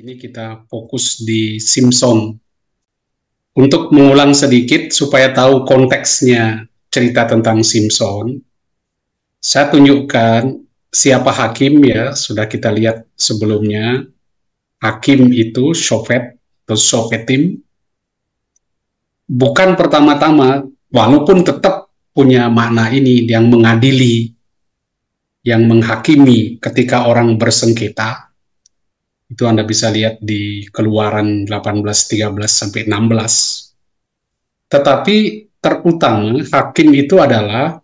ini kita fokus di Simpson. Untuk mengulang sedikit supaya tahu konteksnya cerita tentang Simpson, saya tunjukkan siapa Hakim ya, sudah kita lihat sebelumnya. Hakim itu Shofet atau Shofetim. Bukan pertama-tama, walaupun tetap punya makna ini yang mengadili, yang menghakimi ketika orang bersengketa. Itu Anda bisa lihat di Keluaran 18:13-16. Tetapi terutama hakim itu adalah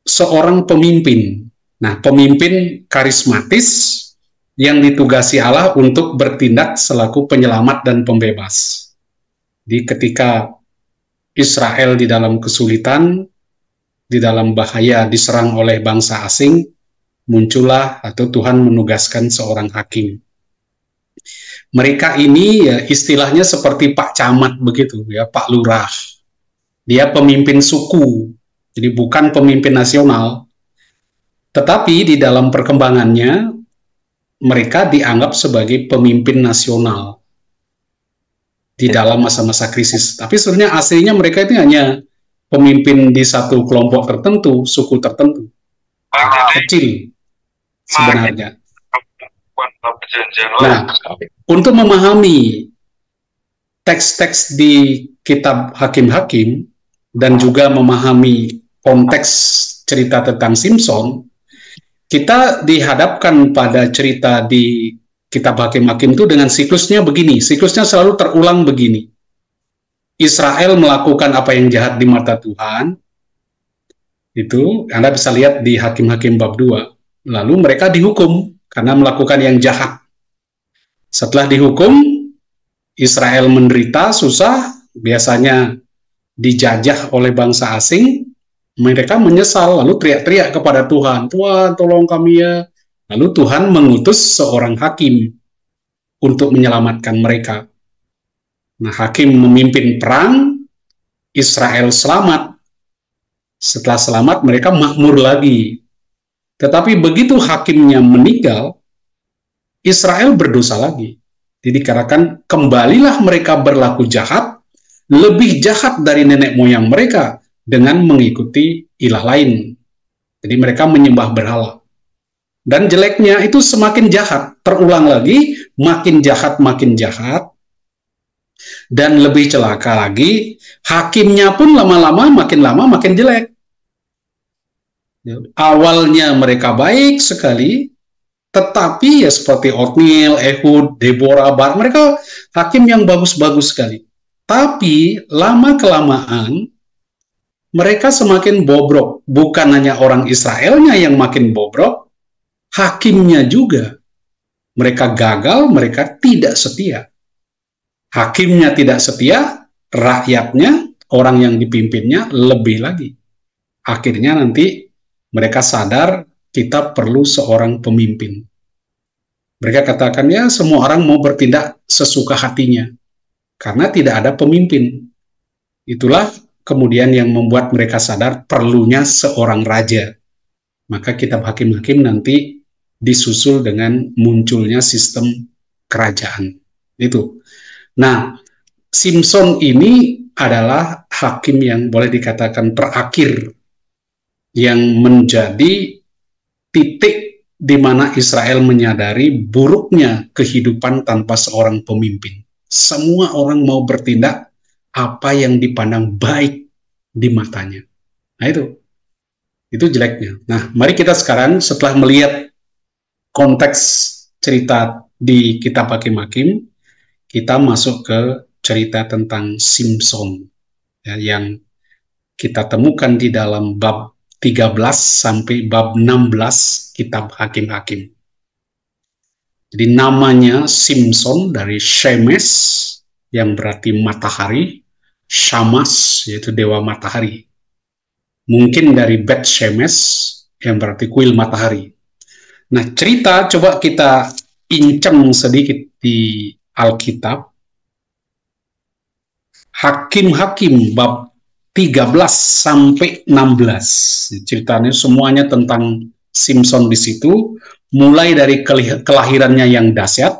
seorang pemimpin. Nah, pemimpin karismatis yang ditugasi Allah untuk bertindak selaku penyelamat dan pembebas. Jadi ketika Israel di dalam kesulitan, di dalam bahaya diserang oleh bangsa asing, muncullah atau Tuhan menugaskan seorang hakim. Mereka ini ya istilahnya seperti Pak Camat begitu ya, Pak Lurah. Dia pemimpin suku, jadi bukan pemimpin nasional. Tetapi di dalam perkembangannya mereka dianggap sebagai pemimpin nasional di dalam masa-masa krisis. Tapi sebenarnya aslinya mereka itu hanya pemimpin di satu kelompok tertentu, suku tertentu, kecil sebenarnya. Nah, untuk memahami teks-teks di kitab Hakim-Hakim dan juga memahami konteks cerita tentang Simpson, kita dihadapkan pada cerita di kitab Hakim-Hakim itu dengan siklusnya begini. Siklusnya selalu terulang begini. Israel melakukan apa yang jahat di mata Tuhan. Itu Anda bisa lihat di Hakim-Hakim bab 2. Lalu mereka dihukum karena melakukan yang jahat. Setelah dihukum, Israel menderita, susah, biasanya dijajah oleh bangsa asing, mereka menyesal, lalu teriak-teriak kepada Tuhan, Tuhan tolong kami ya. Lalu Tuhan mengutus seorang hakim untuk menyelamatkan mereka. Nah, hakim memimpin perang, Israel selamat. Setelah selamat, mereka makmur lagi. Tetapi begitu hakimnya meninggal, Israel berdosa lagi. Jadi dikatakan, kembalilah mereka berlaku jahat, lebih jahat dari nenek moyang mereka, dengan mengikuti ilah lain. Jadi mereka menyembah berhala. Dan jeleknya itu semakin jahat, terulang lagi, makin jahat, dan lebih celaka lagi, hakimnya pun lama-lama makin jelek. Awalnya mereka baik sekali, tetapi ya seperti Otniel, Ehud, Deborah, Barak, mereka hakim yang bagus-bagus sekali. Tapi lama-kelamaan mereka semakin bobrok. Bukan hanya orang Israelnya yang makin bobrok, hakimnya juga. Mereka gagal, mereka tidak setia. Hakimnya tidak setia, rakyatnya, orang yang dipimpinnya lebih lagi. Akhirnya nanti mereka sadar kita perlu seorang pemimpin. Mereka katakan ya semua orang mau bertindak sesuka hatinya. Karena tidak ada pemimpin. Itulah kemudian yang membuat mereka sadar perlunya seorang raja. Maka kitab Hakim-Hakim nanti disusul dengan munculnya sistem kerajaan. Itu. Nah, Simpson ini adalah hakim yang boleh dikatakan terakhir yang menjadi titik di mana Israel menyadari buruknya kehidupan tanpa seorang pemimpin. Semua orang mau bertindak apa yang dipandang baik di matanya. Nah itu jeleknya. Nah, mari kita sekarang setelah melihat konteks cerita di kitab Hakim-Hakim, kita masuk ke cerita tentang Simpson ya, yang kita temukan di dalam bab 13 sampai bab 16 kitab Hakim-Hakim. Jadi namanya Simpson dari Shemes yang berarti matahari, Shamas yaitu dewa matahari. Mungkin dari Bet Shemes yang berarti kuil matahari. Nah, cerita coba kita inceng sedikit di Alkitab. Hakim-Hakim bab 13 sampai 16. Ceritanya semuanya tentang Simpson di situ, mulai dari kelahirannya yang dahsyat,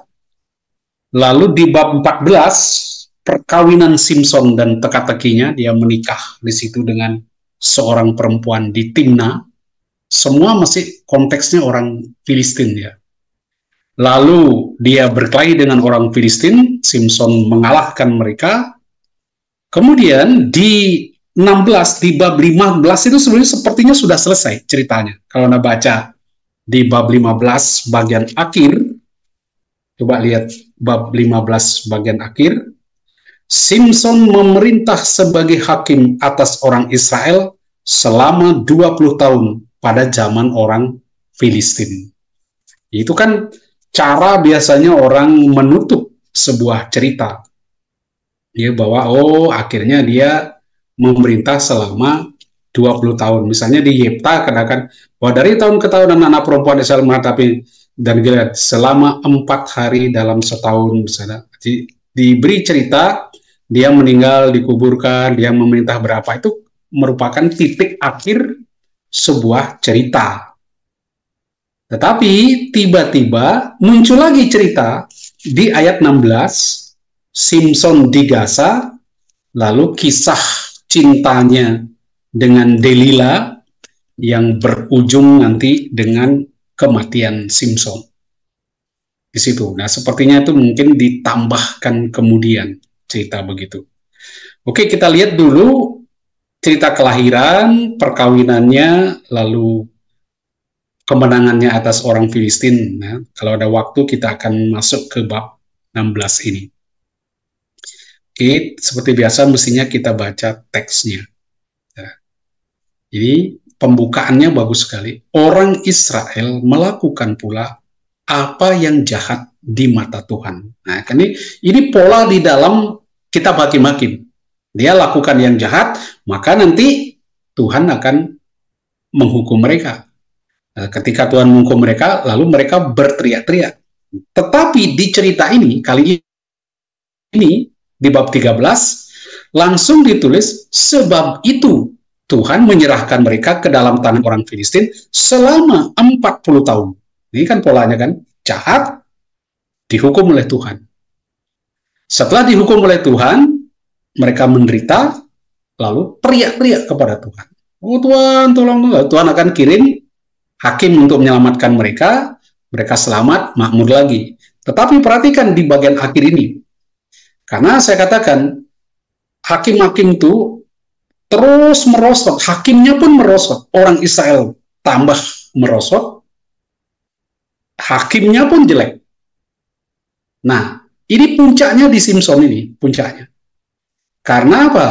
Lalu di bab 14, perkawinan Simson dan teka-tekinya, dia menikah di situ dengan seorang perempuan di Timna. Semua masih konteksnya orang Filistin ya. Lalu dia berkelahi dengan orang Filistin, Simson mengalahkan mereka. Kemudian di 16, di bab 15 itu sebenarnya sepertinya sudah selesai ceritanya. Kalau Anda baca di bab 15 bagian akhir, coba lihat bab 15 bagian akhir, Simson memerintah sebagai hakim atas orang Israel selama 20 tahun pada zaman orang Filistin. Itu kan cara biasanya orang menutup sebuah cerita. Dia bahwa, akhirnya dia memerintah selama 20 tahun. Misalnya di Yefta katakan, bahwa dari tahun ke tahun anak-anak perempuan Israel menghadapi dan Gilead selama 4 hari dalam setahun. Misalnya. Diberi cerita, dia meninggal, dikuburkan, dia memerintah berapa. Itu merupakan titik akhir sebuah cerita. Tetapi tiba-tiba muncul lagi cerita di ayat 16, Simson di Gaza, lalu kisah cintanya dengan Delila yang berujung nanti dengan kematian Simson. Di situ. Nah, sepertinya itu mungkin ditambahkan kemudian cerita begitu. Oke, kita lihat dulu cerita kelahiran, perkawinannya, lalu kemenangannya atas orang Filistin. Nah, kalau ada waktu kita akan masuk ke bab 16 ini. Oke, seperti biasa mestinya kita baca teksnya. Nah, ini pembukaannya bagus sekali. Orang Israel melakukan pula apa yang jahat di mata Tuhan. Nah, ini pola di dalam kitab Hakim-Hakim. Dia lakukan yang jahat, maka nanti Tuhan akan menghukum mereka. Ketika Tuhan menghukum mereka, lalu mereka berteriak-teriak. Tetapi di cerita ini, kali ini, di bab 13, langsung ditulis, sebab itu Tuhan menyerahkan mereka ke dalam tangan orang Filistin selama 40 tahun. Ini kan polanya kan, jahat, dihukum oleh Tuhan. Setelah dihukum oleh Tuhan, mereka menderita, lalu teriak-teriak kepada Tuhan. Oh Tuhan, tolong. Tuhan akan kirim hakim untuk menyelamatkan mereka, mereka selamat, makmur lagi. Tetapi perhatikan di bagian akhir ini. Karena saya katakan, hakim-hakim itu terus merosot, hakimnya pun merosot. Orang Israel tambah merosot, hakimnya pun jelek. Nah, ini puncaknya di Simson ini, puncaknya. Karena apa?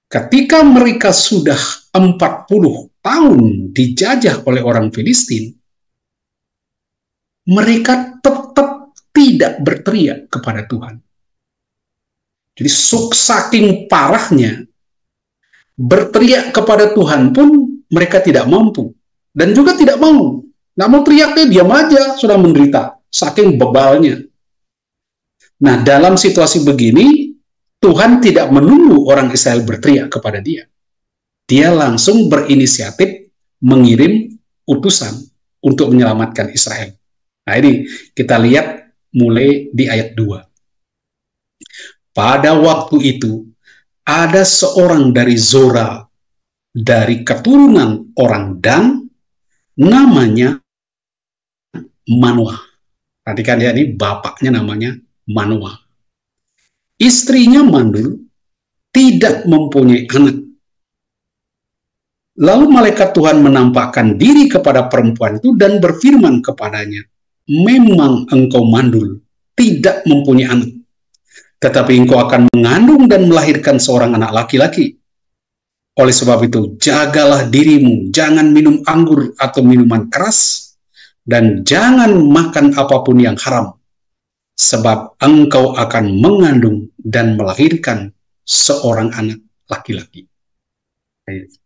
Ketika mereka sudah 40 tahun dijajah oleh orang Filistin, mereka tetap tidak berteriak kepada Tuhan. Jadi saking parahnya, berteriak kepada Tuhan pun mereka tidak mampu. Dan juga tidak mau. Nggak mau teriaknya, diam aja, sudah menderita. Saking bebalnya. Nah, dalam situasi begini, Tuhan tidak menunggu orang Israel berteriak kepada dia. Dia langsung berinisiatif mengirim utusan untuk menyelamatkan Israel. Nah, ini kita lihat mulai di ayat 2. Pada waktu itu, ada seorang dari Zora, dari keturunan orang Dan, namanya Manoah. Perhatikan ya, ini bapaknya namanya Manoah. Istrinya mandul, tidak mempunyai anak. Lalu malaikat Tuhan menampakkan diri kepada perempuan itu dan berfirman kepadanya, memang engkau mandul, tidak mempunyai anak. Tetapi engkau akan mengandung dan melahirkan seorang anak laki-laki. Oleh sebab itu, jagalah dirimu, jangan minum anggur atau minuman keras, dan jangan makan apapun yang haram, sebab engkau akan mengandung dan melahirkan seorang anak laki-laki.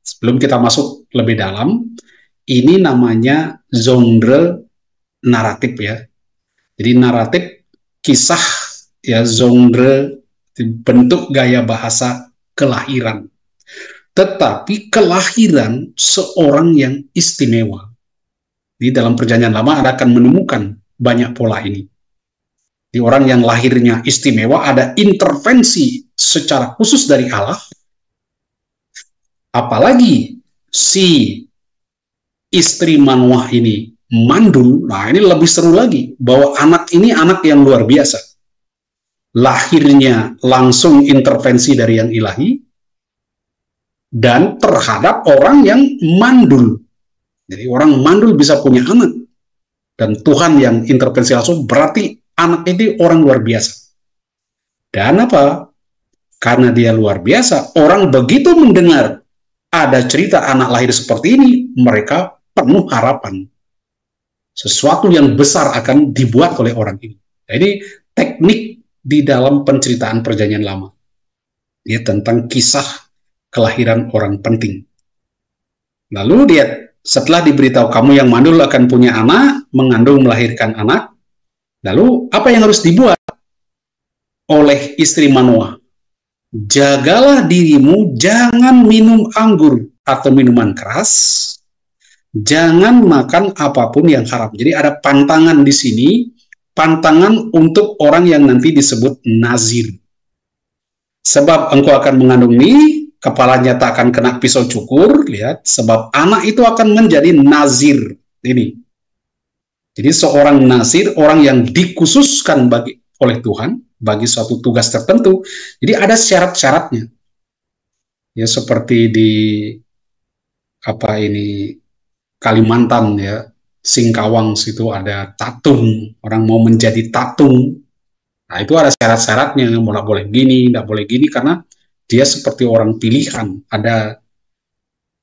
Sebelum kita masuk lebih dalam, ini namanya genre naratif ya. Jadi naratif kisah ya, genre bentuk gaya bahasa kelahiran. Tetapi kelahiran seorang yang istimewa. Di dalam Perjanjian Lama Anda akan menemukan banyak pola ini. Di orang yang lahirnya istimewa, ada intervensi secara khusus dari Allah. Apalagi si istri Manoah ini mandul, nah ini lebih seru lagi, bahwa anak ini anak yang luar biasa. Lahirnya langsung intervensi dari yang ilahi, dan terhadap orang yang mandul. Jadi orang mandul bisa punya anak, dan Tuhan yang intervensi langsung, berarti anak itu orang luar biasa. Dan apa? Karena dia luar biasa, orang begitu mendengar ada cerita anak lahir seperti ini, mereka penuh harapan. Sesuatu yang besar akan dibuat oleh orang ini. Jadi teknik di dalam penceritaan Perjanjian Lama, ya, tentang kisah kelahiran orang penting. Lalu dia setelah diberitahu kamu yang mandul akan punya anak, mengandung melahirkan anak, lalu apa yang harus dibuat oleh istri Manoah? Jagalah dirimu, jangan minum anggur atau minuman keras, jangan makan apapun yang haram. Jadi ada pantangan di sini, pantangan untuk orang yang nanti disebut nazir. Sebab engkau akan mengandung ini, kepalanya tak akan kena pisau cukur, lihat, sebab anak itu akan menjadi nazir. Ini. Jadi seorang nazir, orang yang dikhususkan oleh Tuhan, bagi suatu tugas tertentu. Jadi ada syarat-syaratnya. Ya seperti di Kalimantan ya, Singkawang situ ada tatung, orang mau menjadi tatung. Nah, itu ada syarat-syaratnya, nggak boleh gini, nggak boleh gini, karena dia seperti orang pilihan, ada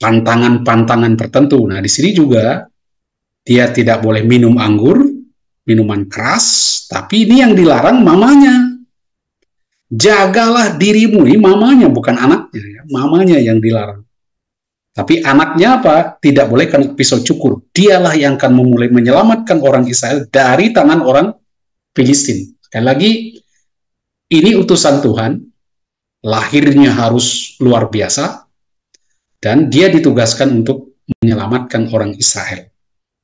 pantangan-pantangan tertentu. Nah, di sini juga dia tidak boleh minum anggur, minuman keras, tapi ini yang dilarang mamanya. Jagalah dirimu, ini mamanya, bukan anaknya, ya. Mamanya yang dilarang. Tapi anaknya apa? Tidak boleh kena pisau cukur. Dialah yang akan memulai menyelamatkan orang Israel dari tangan orang Filistin. Sekali lagi, ini utusan Tuhan, lahirnya harus luar biasa, dan dia ditugaskan untuk menyelamatkan orang Israel.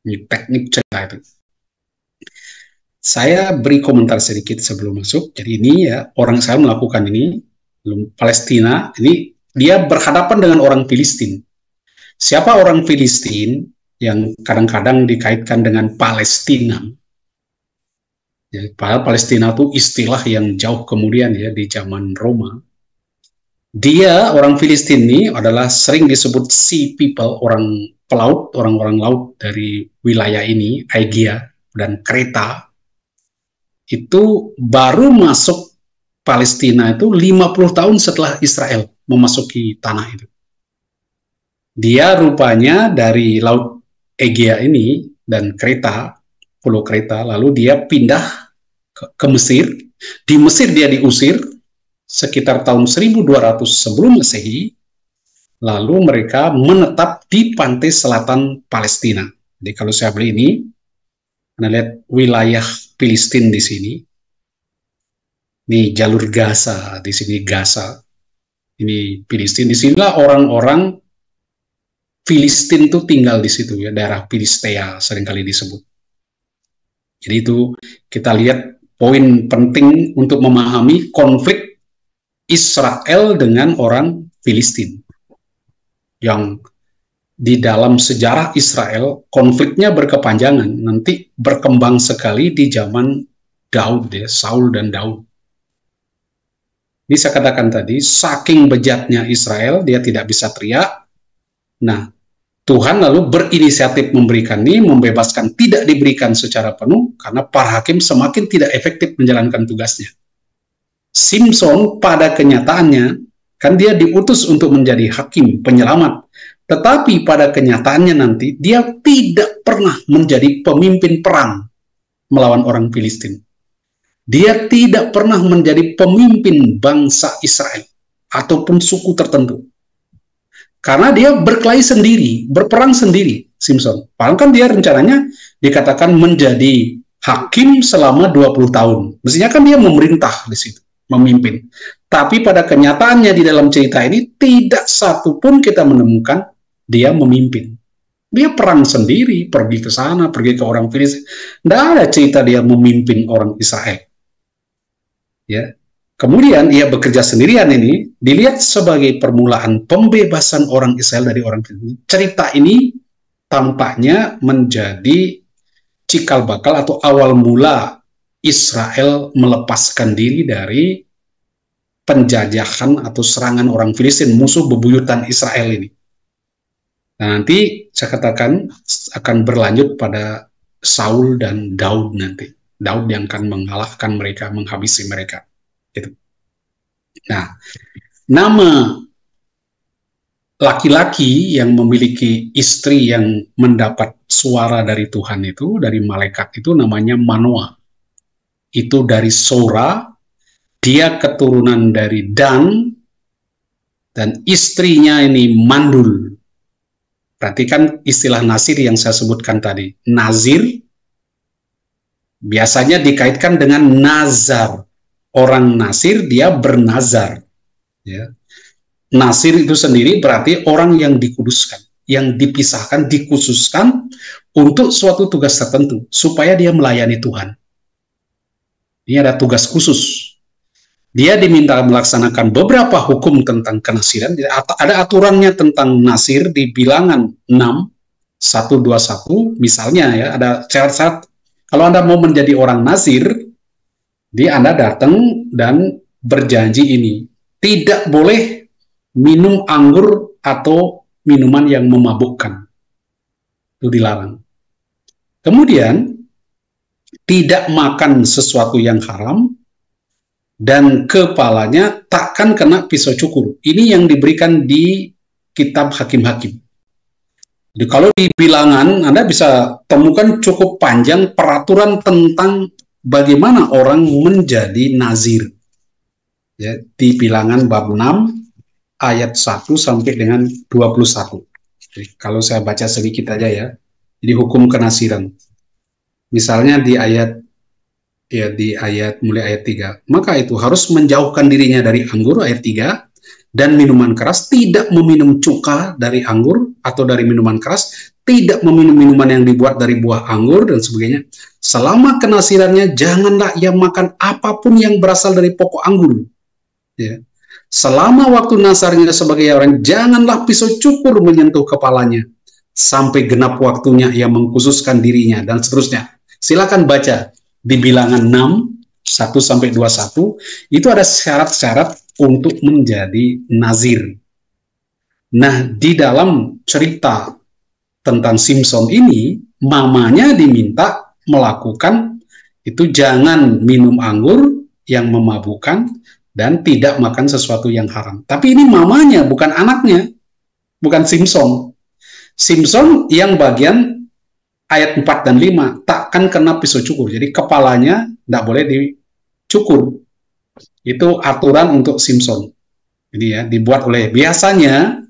Ini teknik cerita itu. Saya beri komentar sedikit sebelum masuk. Jadi ini ya, orang Israel melakukan ini, Palestina, ini dia berhadapan dengan orang Filistin. Siapa orang Filistin yang kadang-kadang dikaitkan dengan Palestina? Ya, Palestina itu istilah yang jauh kemudian ya, di zaman Roma. Dia, orang Filistin ini adalah sering disebut sea people, orang pelaut, orang-orang laut dari wilayah ini, Aegea dan Kreta. Itu baru masuk Palestina itu 50 tahun setelah Israel memasuki tanah itu. Dia rupanya dari Laut Egea ini dan Kreta, Pulau Kreta, lalu dia pindah ke Mesir. Di Mesir dia diusir sekitar tahun 1200 sebelum Masehi, lalu mereka menetap di pantai selatan Palestina. Jadi kalau saya beli ini, Anda lihat wilayah Filistin di sini. Ini jalur Gaza, di sini Gaza. Ini Filistin. Di sinilah orang-orang Filistin itu tinggal di situ ya, daerah Filistea seringkali disebut. Jadi itu kita lihat poin penting untuk memahami konflik Israel dengan orang Filistin. Yang di dalam sejarah Israel, konfliknya berkepanjangan, nanti berkembang sekali di zaman Daud, ya, Saul dan Daud. Ini saya katakan tadi, saking bejatnya Israel, dia tidak bisa teriak. Nah, Tuhan lalu berinisiatif memberikan ini, membebaskan, tidak diberikan secara penuh, karena para hakim semakin tidak efektif menjalankan tugasnya. Simson pada kenyataannya, kan dia diutus untuk menjadi hakim, penyelamat. Tetapi pada kenyataannya nanti, dia tidak pernah menjadi pemimpin perang melawan orang Filistin. Dia tidak pernah menjadi pemimpin bangsa Israel ataupun suku tertentu. Karena dia berkelahi sendiri, berperang sendiri, Simson. Padahal kan dia rencananya dikatakan menjadi hakim selama 20 tahun. Mestinya kan dia memerintah di situ, memimpin. Tapi pada kenyataannya di dalam cerita ini, tidak satu pun kita menemukan dia memimpin. Dia perang sendiri, pergi ke sana, pergi ke orang Filistin. Tidak ada cerita dia memimpin orang Israel. Ya. Kemudian ia bekerja sendirian ini dilihat sebagai permulaan pembebasan orang Israel dari orang Filistin. Cerita ini tampaknya menjadi cikal bakal atau awal mula Israel melepaskan diri dari penjajahan atau serangan orang Filistin, musuh bebuyutan Israel ini. Nah, nanti saya katakan akan berlanjut pada Saul dan Daud nanti. Daud yang akan mengalahkan mereka, menghabisi mereka. Gitu. Nah, nama laki-laki yang memiliki istri yang mendapat suara dari Tuhan itu, dari malaikat itu namanya Manoah. Itu dari Sora, dia keturunan dari Dan, dan istrinya ini Mandul. Perhatikan istilah Nasir yang saya sebutkan tadi. Nazir biasanya dikaitkan dengan nazar. Orang Nasir dia bernazar. Ya. Nasir itu sendiri berarti orang yang dikuduskan, yang dipisahkan, dikhususkan untuk suatu tugas tertentu, supaya dia melayani Tuhan. Ini ada tugas khusus. Dia diminta melaksanakan beberapa hukum tentang kenasiran. Ada aturannya tentang nasir di bilangan 6, 121, misalnya ya, ada syarat-syarat. Kalau Anda mau menjadi orang nasir, Anda datang dan berjanji ini. Tidak boleh minum anggur atau minuman yang memabukkan. Itu dilarang. Kemudian, tidak makan sesuatu yang haram, dan kepalanya takkan kena pisau cukur. Ini yang diberikan di kitab Hakim-Hakim. Jadi kalau di bilangan, Anda bisa temukan cukup panjang peraturan tentang bagaimana orang menjadi nazir. Ya, di bilangan bab 6, ayat 1 sampai dengan 21. Jadi, kalau saya baca sedikit aja ya. Jadi hukum kenasiran. Misalnya di ayat mulai ayat 3. Maka itu harus menjauhkan dirinya dari anggur, ayat 3, dan minuman keras, tidak meminum cuka dari anggur atau dari minuman keras, tidak meminum minuman yang dibuat dari buah anggur, dan sebagainya. Selama kenasirannya, janganlah ia makan apapun yang berasal dari pokok anggur. Ya. Selama waktu nasarnya sebagai orang, janganlah pisau cukur menyentuh kepalanya, sampai genap waktunya ia mengkhususkan dirinya, dan seterusnya. Silakan baca. Di bilangan 6, 1 sampai 21, itu ada syarat-syarat untuk menjadi nazir. Nah, di dalam cerita tentang Simson ini, mamanya diminta melakukan itu, jangan minum anggur yang memabukkan dan tidak makan sesuatu yang haram. Tapi ini mamanya, bukan anaknya, bukan Simson. Simson yang bagian ayat 4 dan 5, takkan kena pisau cukur. Jadi kepalanya tidak boleh dicukur. Itu aturan untuk Simson. Jadi ya, dibuat oleh, biasanya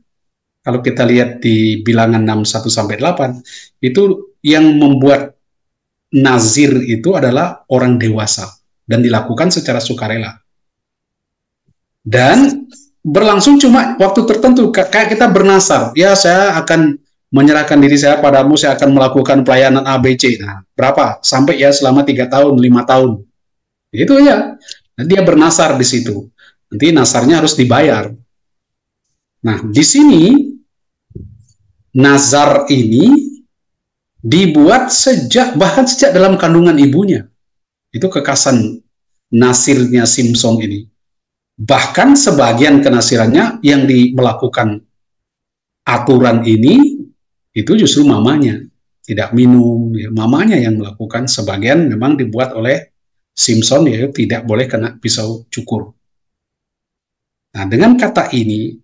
kalau kita lihat di bilangan 6, 1 sampai 8, itu yang membuat nazir itu adalah orang dewasa dan dilakukan secara sukarela. Dan berlangsung cuma waktu tertentu, kayak kita bernasar. Ya, saya akan menyerahkan diri saya padamu, saya akan melakukan pelayanan ABC. Nah, berapa? Sampai ya selama 3 tahun, 5 tahun. Itu ya. Dia bernasar di situ. Nanti nasarnya harus dibayar. Nah, di sini nazar ini dibuat bahkan sejak dalam kandungan ibunya. Itu kekasan nasirnya Simson ini. Bahkan sebagian kenasirannya yang melakukan aturan ini itu justru mamanya, tidak minum, ya, mamanya yang melakukan. Sebagian memang dibuat oleh Simson, yaitu tidak boleh kena pisau cukur. Nah, dengan kata ini,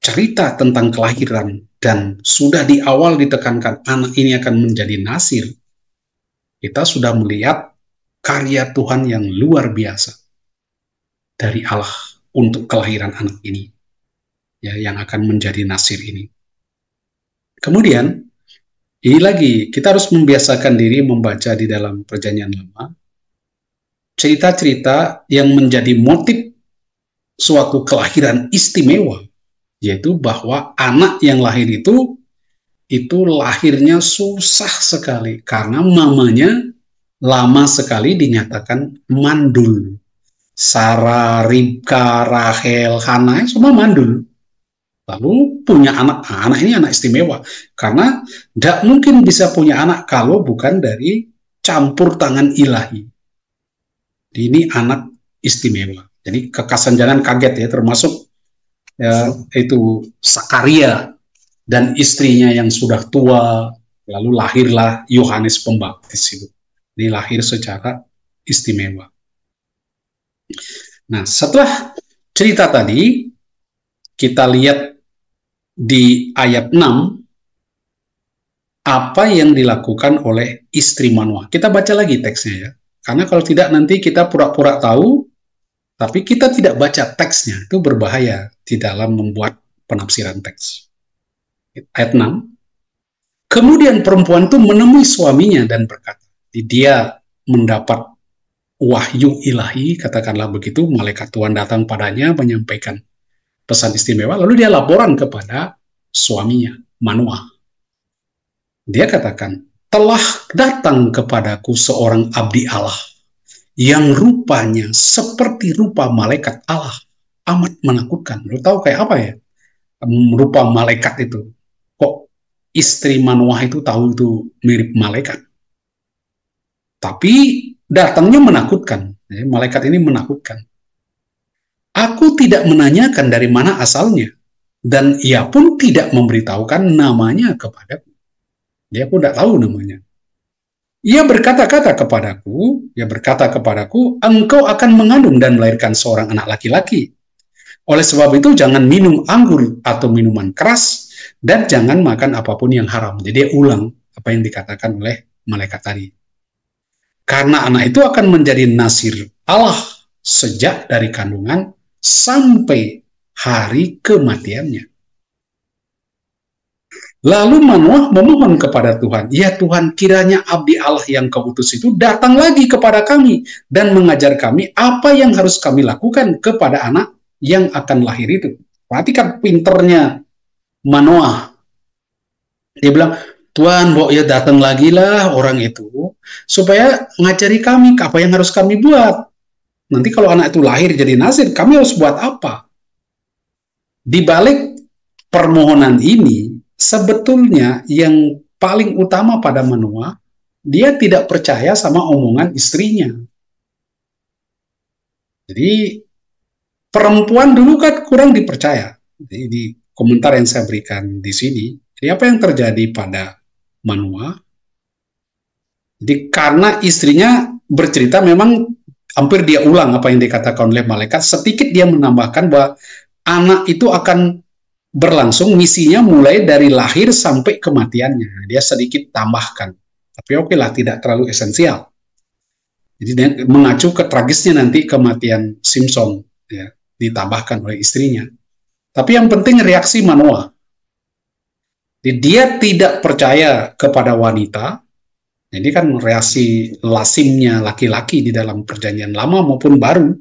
cerita tentang kelahiran dan sudah di awal ditekankan anak ini akan menjadi nasir, kita sudah melihat karya Tuhan yang luar biasa dari Allah untuk kelahiran anak ini, ya, yang akan menjadi nasir ini. Kemudian, ini lagi, kita harus membiasakan diri membaca di dalam Perjanjian Lama cerita-cerita yang menjadi motif suatu kelahiran istimewa, yaitu bahwa anak yang lahir itu lahirnya susah sekali, karena mamanya lama sekali dinyatakan mandul. Sarah, Ribka, Rahel, Hana, semua mandul. Lalu punya anak, anak ini anak istimewa. Karena tidak mungkin bisa punya anak kalau bukan dari campur tangan ilahi. Ini anak istimewa. Jadi kekasan jangan kaget ya, termasuk ya, itu Sakaria dan istrinya yang sudah tua, lalu lahirlah Yohanes Pembaptis itu. Ini lahir secara istimewa. Nah, setelah cerita tadi, kita lihat di ayat 6, apa yang dilakukan oleh istri Manoah. Kita baca lagi teksnya ya. Karena kalau tidak nanti kita pura-pura tahu, tapi kita tidak baca teksnya. Itu berbahaya di dalam membuat penafsiran teks. Ayat 6. Kemudian perempuan itu menemui suaminya dan berkata, dia mendapat wahyu ilahi, katakanlah begitu, malaikat Tuhan datang padanya menyampaikan pesan istimewa, lalu dia laporan kepada suaminya, Manoah. Dia katakan, telah datang kepadaku seorang abdi Allah, yang rupanya seperti rupa malaikat Allah, amat menakutkan. Lu tahu kayak apa ya? Rupa malaikat itu. Kok istri Manoah itu tahu itu mirip malaikat? Tapi datangnya menakutkan. Malaikat ini menakutkan. Aku tidak menanyakan dari mana asalnya, dan ia pun tidak memberitahukan namanya kepadaku. Dia pun tidak tahu namanya. Ia berkata-kata kepadaku, engkau akan mengandung dan melahirkan seorang anak laki-laki. Oleh sebab itu jangan minum anggur atau minuman keras, dan jangan makan apapun yang haram. Jadi dia ulang apa yang dikatakan oleh malaikat tadi. Karena anak itu akan menjadi nasir Allah sejak dari kandungan sampai hari kematiannya. Lalu Manoah memohon kepada Tuhan, ya Tuhan, kiranya abdi Allah yang kau utus itu datang lagi kepada kami dan mengajar kami apa yang harus kami lakukan kepada anak yang akan lahir itu. Perhatikan pinternya Manoah. Dia bilang, Tuhan, ya datang lagi lah orang itu supaya ngajari kami apa yang harus kami buat. Nanti kalau anak itu lahir jadi nasir, kami harus buat apa? Di balik permohonan ini, sebetulnya yang paling utama pada Manoah, dia tidak percaya sama omongan istrinya. Jadi perempuan dulu kan kurang dipercaya. Jadi, di komentar yang saya berikan di sini, jadi apa yang terjadi pada Manoah? Jadi karena istrinya bercerita, memang hampir dia ulang apa yang dikatakan oleh malaikat, sedikit dia menambahkan bahwa anak itu akan berlangsung misinya mulai dari lahir sampai kematiannya. Dia sedikit tambahkan. Tapi oke lah, tidak terlalu esensial. Jadi dia mengacu ke tragisnya nanti kematian Simpson, ya, ditambahkan oleh istrinya. Tapi yang penting reaksi Manoah. Jadi dia tidak percaya kepada wanita. Ini kan reaksi lazimnya laki-laki di dalam perjanjian lama maupun baru.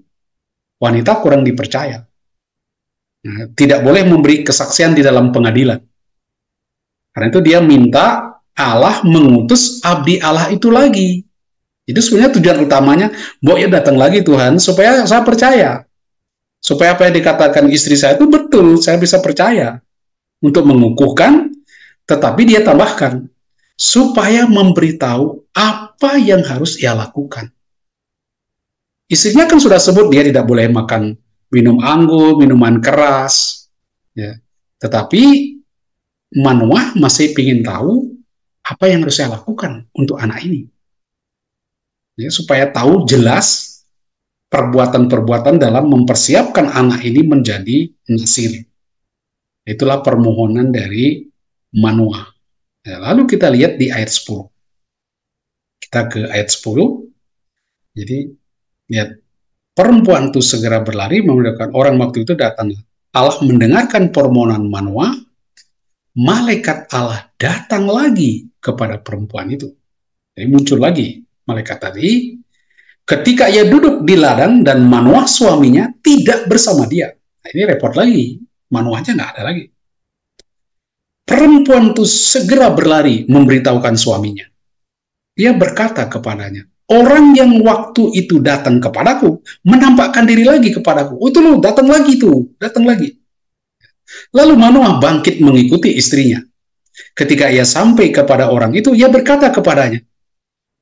Wanita kurang dipercaya. Nah, tidak boleh memberi kesaksian di dalam pengadilan. Karena itu dia minta Allah mengutus abdi Allah itu lagi. Itu sebenarnya tujuan utamanya, ya datang lagi Tuhan, supaya saya percaya. Supaya apa yang dikatakan istri saya itu betul, saya bisa percaya. Untuk mengukuhkan, tetapi dia tambahkan, supaya memberitahu apa yang harus ia lakukan. Istrinya kan sudah sebut dia tidak boleh makan minum anggur, minuman keras. Ya. Tetapi Manoah masih ingin tahu apa yang harus saya lakukan untuk anak ini. Ya, supaya tahu jelas perbuatan-perbuatan dalam mempersiapkan anak ini menjadi nasir. Itulah permohonan dari Manoah. Ya, lalu kita lihat di ayat 10. Kita ke ayat 10. Jadi, lihat. Perempuan itu segera berlari memberitahukan orang waktu itu datang. Allah mendengarkan permohonan Manoah. Malaikat Allah datang lagi kepada perempuan itu. Jadi muncul lagi malaikat tadi. Ketika ia duduk di ladang dan Manoah suaminya tidak bersama dia. Nah, ini repot lagi. Manoahnya nggak ada lagi. Perempuan itu segera berlari memberitahukan suaminya. Dia berkata kepadanya, Orang yang waktu itu datang kepadaku, menampakkan diri lagi kepadaku. Oh itu loh, datang lagi tuh, datang lagi. Lalu Manoah bangkit mengikuti istrinya. Ketika ia sampai kepada orang itu, ia berkata kepadanya,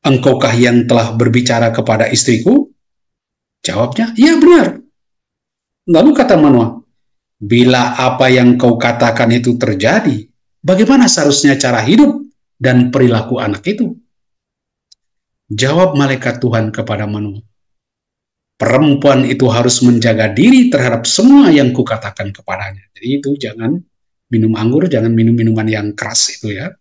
"Engkaukah yang telah berbicara kepada istriku?" Jawabnya, "Iya benar." Lalu kata Manoah, "Bila apa yang kau katakan itu terjadi, bagaimana seharusnya cara hidup dan perilaku anak itu?" Jawab malaikat Tuhan kepada Manoah, "Perempuan itu harus menjaga diri terhadap semua yang kukatakan kepadanya." Jadi itu jangan minum anggur, jangan minum minuman yang keras itu ya.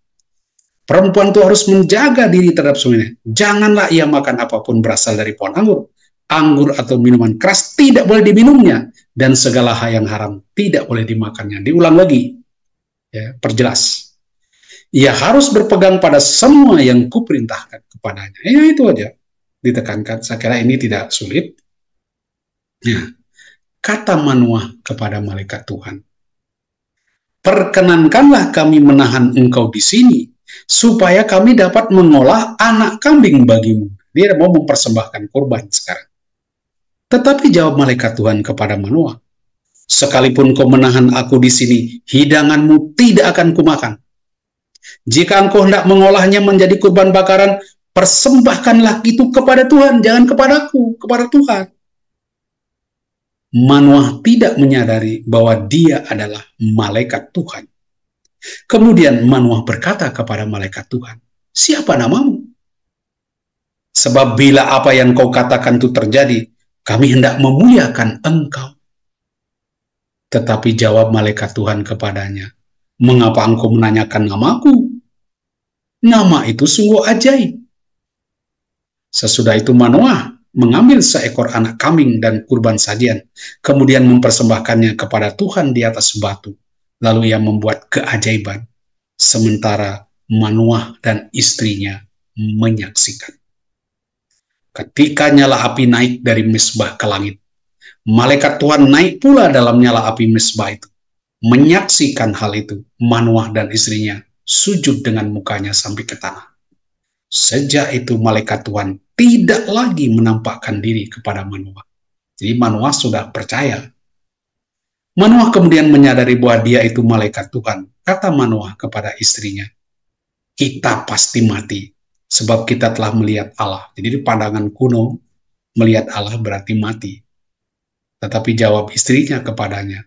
Perempuan itu harus menjaga diri terhadap semuanya. Janganlah ia makan apapun berasal dari pohon anggur. Anggur atau minuman keras tidak boleh diminumnya. Dan segala hal yang haram tidak boleh dimakannya. Diulang lagi, ya, perjelas. Ia harus berpegang pada semua yang kuperintahkan kepadanya. Ya itu aja, ditekankan. Saya kira ini tidak sulit. Nah, kata Manoah kepada malaikat Tuhan, "Perkenankanlah kami menahan engkau di sini, supaya kami dapat mengolah anak kambing bagimu." Dia mau mempersembahkan kurban sekarang. Tetapi jawab malaikat Tuhan kepada Manoah, "Sekalipun kau menahan aku di sini, hidanganmu tidak akan kumakan. Jika engkau hendak mengolahnya menjadi kurban bakaran, persembahkanlah itu kepada Tuhan, jangan kepadaku, kepada Tuhan." Manoah tidak menyadari bahwa dia adalah malaikat Tuhan. Kemudian Manoah berkata kepada malaikat Tuhan, "Siapa namamu? Sebab bila apa yang kau katakan itu terjadi, kami hendak memuliakan engkau." Tetapi jawab malaikat Tuhan kepadanya, "Mengapa engkau menanyakan namaku? Nama itu sungguh ajaib." Sesudah itu Manoah mengambil seekor anak kambing dan kurban sajian, kemudian mempersembahkannya kepada Tuhan di atas batu. Lalu ia membuat keajaiban, sementara Manoah dan istrinya menyaksikan. Ketika nyala api naik dari mezbah ke langit, malaikat Tuhan naik pula dalam nyala api mezbah itu. Menyaksikan hal itu, Manoah dan istrinya sujud dengan mukanya sampai ke tanah. Sejak itu malaikat Tuhan tidak lagi menampakkan diri kepada Manoah. Jadi Manoah sudah percaya. Manoah kemudian menyadari bahwa dia itu malaikat Tuhan. Kata Manoah kepada istrinya, "Kita pasti mati, sebab kita telah melihat Allah." Jadi di pandangan kuno, melihat Allah berarti mati. Tetapi jawab istrinya kepadanya,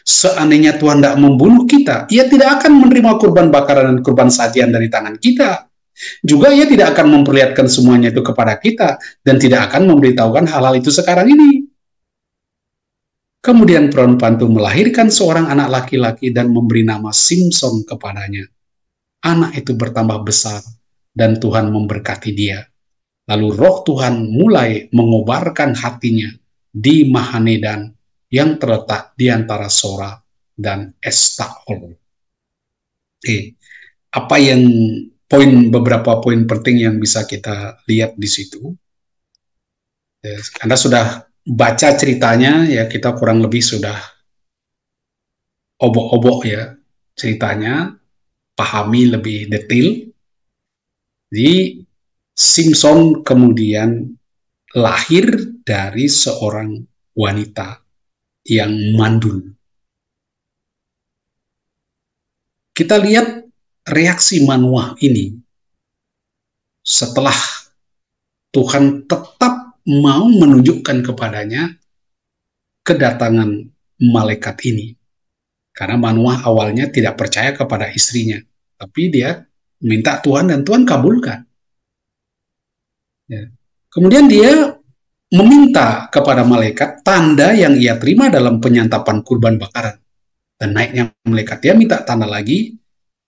"Seandainya Tuhan tidak membunuh kita, ia tidak akan menerima kurban bakaran dan kurban sajian dari tangan kita. Juga ia tidak akan memperlihatkan semuanya itu kepada kita, dan tidak akan memberitahukan hal-hal itu sekarang ini." Kemudian perempuan itu melahirkan seorang anak laki-laki dan memberi nama Simson kepadanya. Anak itu bertambah besar, dan Tuhan memberkati dia. Lalu roh Tuhan mulai mengobarkan hatinya di Mahanedan yang terletak di antara Sora dan Estaol. Apa yang beberapa poin penting yang bisa kita lihat di situ? Anda sudah baca ceritanya, ya kita kurang lebih sudah obok-obok ya ceritanya, pahami lebih detail. Jadi Simson kemudian lahir dari seorang wanita yang mandul. Kita lihat reaksi Manoah ini setelah Tuhan tetap mau menunjukkan kepadanya kedatangan malaikat ini. Karena Manoah awalnya tidak percaya kepada istrinya, tapi dia minta Tuhan dan Tuhan kabulkan. Ya. Kemudian dia meminta kepada malaikat tanda yang ia terima dalam penyantapan kurban bakaran. Dan naiknya malaikat, dia minta tanda lagi,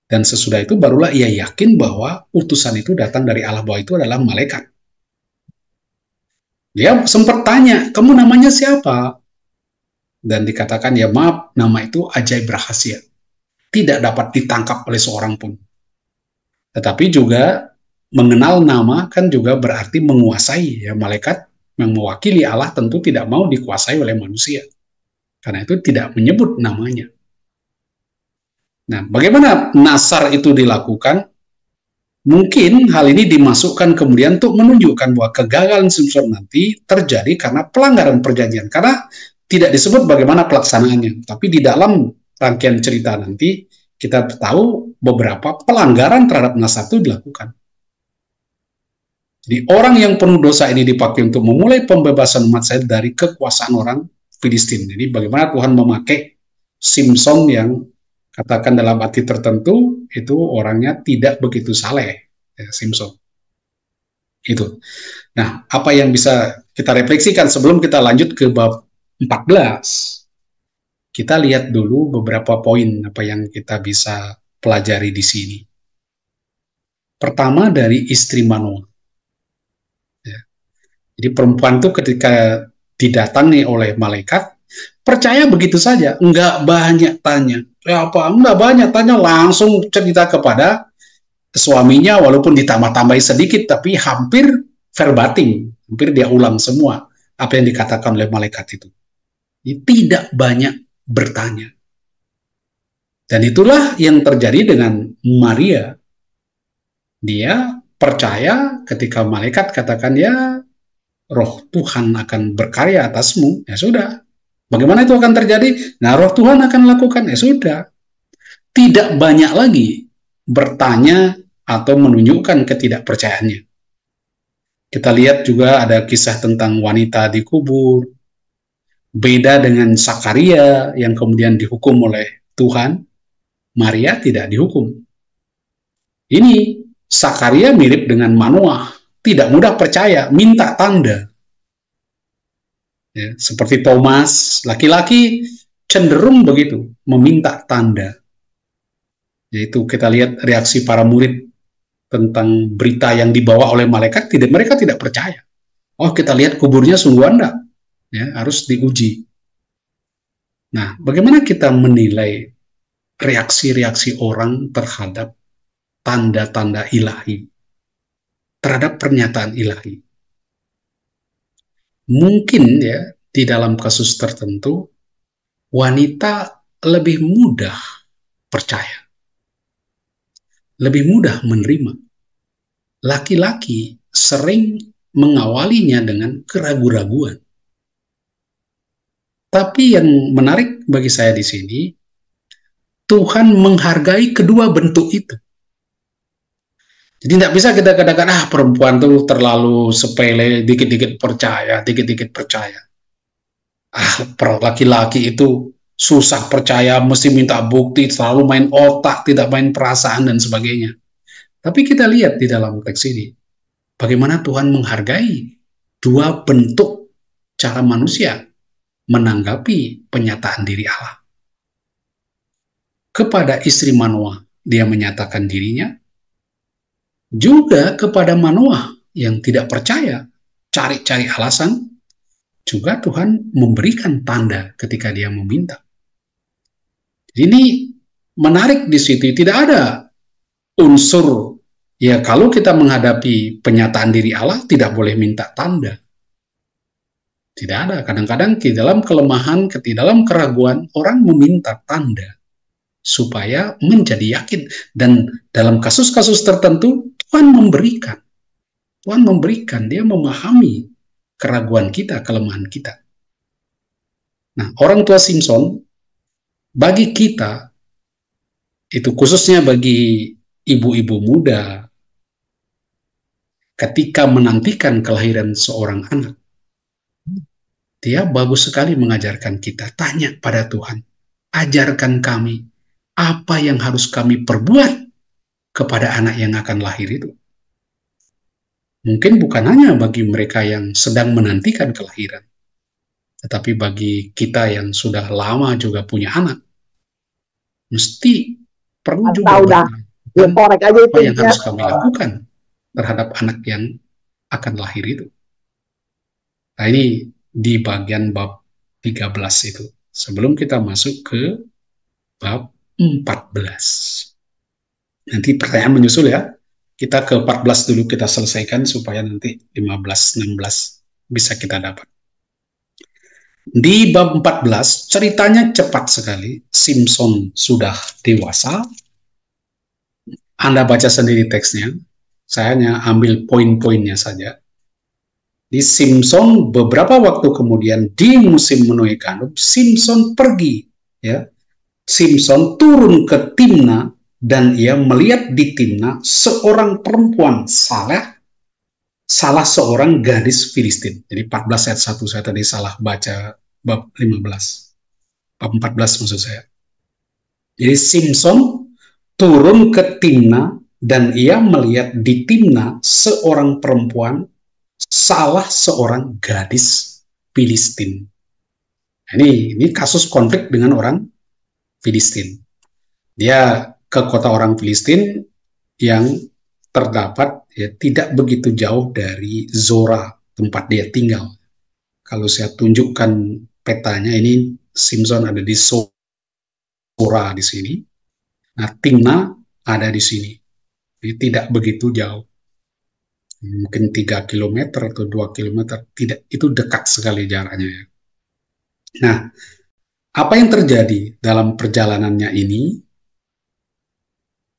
dan sesudah itu barulah ia yakin bahwa utusan itu datang dari Allah, bahwa itu adalah malaikat. Dia sempat tanya, "Kamu namanya siapa?" Dan dikatakan, "Ya maaf, nama itu ajaib rahasia. Tidak dapat ditangkap oleh seorang pun." Tetapi juga mengenal nama kan juga berarti menguasai. Ya, malaikat yang mewakili Allah tentu tidak mau dikuasai oleh manusia. Karena itu tidak menyebut namanya. Nah, bagaimana nasar itu dilakukan? Mungkin hal ini dimasukkan kemudian untuk menunjukkan bahwa kegagalan Simpson nanti terjadi karena pelanggaran perjanjian. Karena tidak disebut bagaimana pelaksanaannya. Tapi di dalam rangkaian cerita nanti, kita tahu beberapa pelanggaran terhadap nasab itu dilakukan. Jadi orang yang penuh dosa ini dipakai untuk memulai pembebasan umat Israel dari kekuasaan orang Filistin. Jadi bagaimana Tuhan memakai Simpson yang katakan dalam arti tertentu itu orangnya tidak begitu saleh, ya, Simpson. Itu. Nah, apa yang bisa kita refleksikan sebelum kita lanjut ke bab 14? Kita lihat dulu beberapa poin apa yang kita bisa pelajari di sini. Pertama dari istri Manoah. Ya. Jadi perempuan itu ketika didatangi oleh malaikat, percaya begitu saja, enggak banyak tanya. Enggak banyak tanya, langsung cerita kepada suaminya, walaupun ditambah-tambahi sedikit, tapi hampir verbatim, hampir dia ulang semua apa yang dikatakan oleh malaikat itu. Tidak banyak bertanya. Dan itulah yang terjadi dengan Maria. Dia percaya ketika malaikat katakan, ya roh Tuhan akan berkarya atasmu, ya sudah. Bagaimana itu akan terjadi? Nah, roh Tuhan akan lakukan, ya sudah. Tidak banyak lagi bertanya atau menunjukkan ketidakpercayaannya. Kita lihat juga ada kisah tentang wanita dikubur. Beda dengan Sakaria yang kemudian dihukum oleh Tuhan, Maria tidak dihukum. Ini Sakaria mirip dengan Manoah, tidak mudah percaya, minta tanda. Ya, seperti Thomas, laki-laki cenderung begitu, meminta tanda. Yaitu kita lihat reaksi para murid tentang berita yang dibawa oleh malaikat, mereka tidak percaya. Oh, kita lihat kuburnya sungguh enggak, ya, harus diuji. Nah, bagaimana kita menilai reaksi-reaksi orang terhadap tanda-tanda ilahi, terhadap pernyataan ilahi? Mungkin ya, di dalam kasus tertentu, wanita lebih mudah percaya, lebih mudah menerima. Laki-laki sering mengawalinya dengan keraguan-raguan. Tapi yang menarik bagi saya di sini, Tuhan menghargai kedua bentuk itu. Jadi tidak bisa kita katakan, perempuan tuh terlalu sepele, dikit-dikit percaya, dikit-dikit percaya. Laki-laki itu susah percaya, mesti minta bukti, selalu main otak, tidak main perasaan dan sebagainya. Tapi kita lihat di dalam teks ini, bagaimana Tuhan menghargai dua bentuk cara manusia menanggapi penyataan diri Allah. Kepada istri Manoah, dia menyatakan dirinya, juga kepada Manoah yang tidak percaya, cari-cari alasan, juga Tuhan memberikan tanda ketika dia meminta. Ini menarik di situ, tidak ada unsur, ya kalau kita menghadapi penyataan diri Allah, tidak boleh minta tanda. Tidak ada, kadang-kadang di dalam kelemahan, di dalam keraguan, orang meminta tanda supaya menjadi yakin. Dan dalam kasus-kasus tertentu, Tuhan memberikan. Tuhan memberikan, dia memahami keraguan kita, kelemahan kita. Nah, orang tua Simpson, bagi kita, itu khususnya bagi ibu-ibu muda, ketika menantikan kelahiran seorang anak, dia bagus sekali mengajarkan kita, tanya pada Tuhan, ajarkan kami, apa yang harus kami perbuat kepada anak yang akan lahir itu. Mungkin bukan hanya bagi mereka yang sedang menantikan kelahiran, tetapi bagi kita yang sudah lama juga punya anak, mesti perlu juga bertanya, apa yang harus kami lakukan terhadap anak yang akan lahir itu. Nah, ini di bagian bab 13 itu. Sebelum kita masuk ke bab 14. Nanti pertanyaan menyusul ya. Kita ke 14 dulu kita selesaikan supaya nanti 15, 16 bisa kita dapat. Di bab 14 ceritanya cepat sekali. Simpson sudah dewasa. Anda baca sendiri teksnya. Saya hanya ambil poin-poinnya saja. Di Simpson beberapa waktu kemudian di musim menuai gandum, Simpson pergi, ya. Simpson turun ke Timna dan ia melihat di Timna seorang perempuan salah seorang gadis Filistin. Jadi 14 ayat 1 saya tadi salah baca bab 15. Bab 14 maksud saya. Jadi Simpson turun ke Timna dan ia melihat di Timna seorang perempuan salah seorang gadis Filistin. Ini kasus konflik dengan orang Filistin. Dia ke kota orang Filistin yang terdapat ya tidak begitu jauh dari Zora tempat dia tinggal. Kalau saya tunjukkan petanya, ini Simpson ada di Zora di sini. Nah, Timna ada di sini. Jadi tidak begitu jauh. Mungkin 3 kilometer atau 2 kilometer. Tidak, itu dekat sekali jaraknya. Nah, apa yang terjadi dalam perjalanannya ini?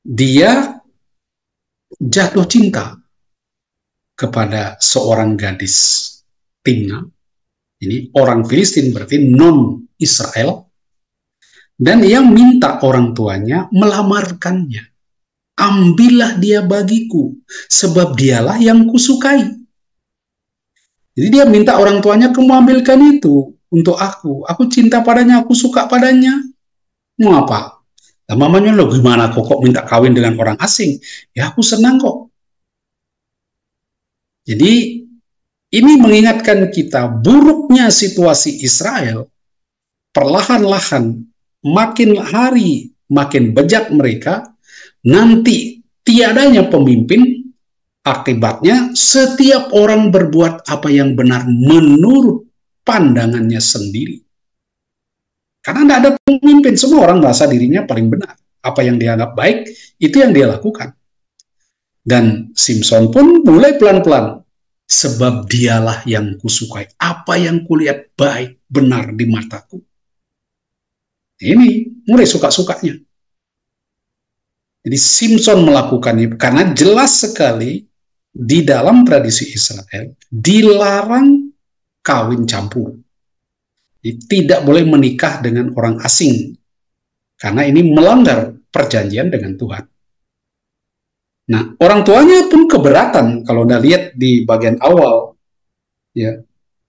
Dia jatuh cinta kepada seorang gadis Timna. Ini orang Filistin, berarti non-Israel. Dan ia minta orang tuanya melamarkannya. Ambillah dia bagiku, sebab dialah yang kusukai. Jadi dia minta orang tuanya, kamu ambilkan itu untuk aku. Aku cinta padanya, aku suka padanya. Mau apa? Nah, mamanya, lo gimana kok minta kawin dengan orang asing? Ya aku senang kok. Jadi ini mengingatkan kita buruknya situasi Israel. Perlahan-lahan, makin hari makin bejat mereka. Nanti tiadanya pemimpin, akibatnya setiap orang berbuat apa yang benar menurut pandangannya sendiri. Karena tidak ada pemimpin, semua orang merasa dirinya paling benar. Apa yang dianggap baik, itu yang dia lakukan. Dan Simpson pun mulai pelan-pelan. Sebab dialah yang kusukai. Apa yang kulihat baik, benar di mataku. Ini mulai suka-sukanya. Jadi Simpson melakukannya karena jelas sekali di dalam tradisi Israel dilarang kawin campur. Jadi, tidak boleh menikah dengan orang asing karena ini melanggar perjanjian dengan Tuhan. Nah, orang tuanya pun keberatan. Kalau Anda lihat di bagian awal, ya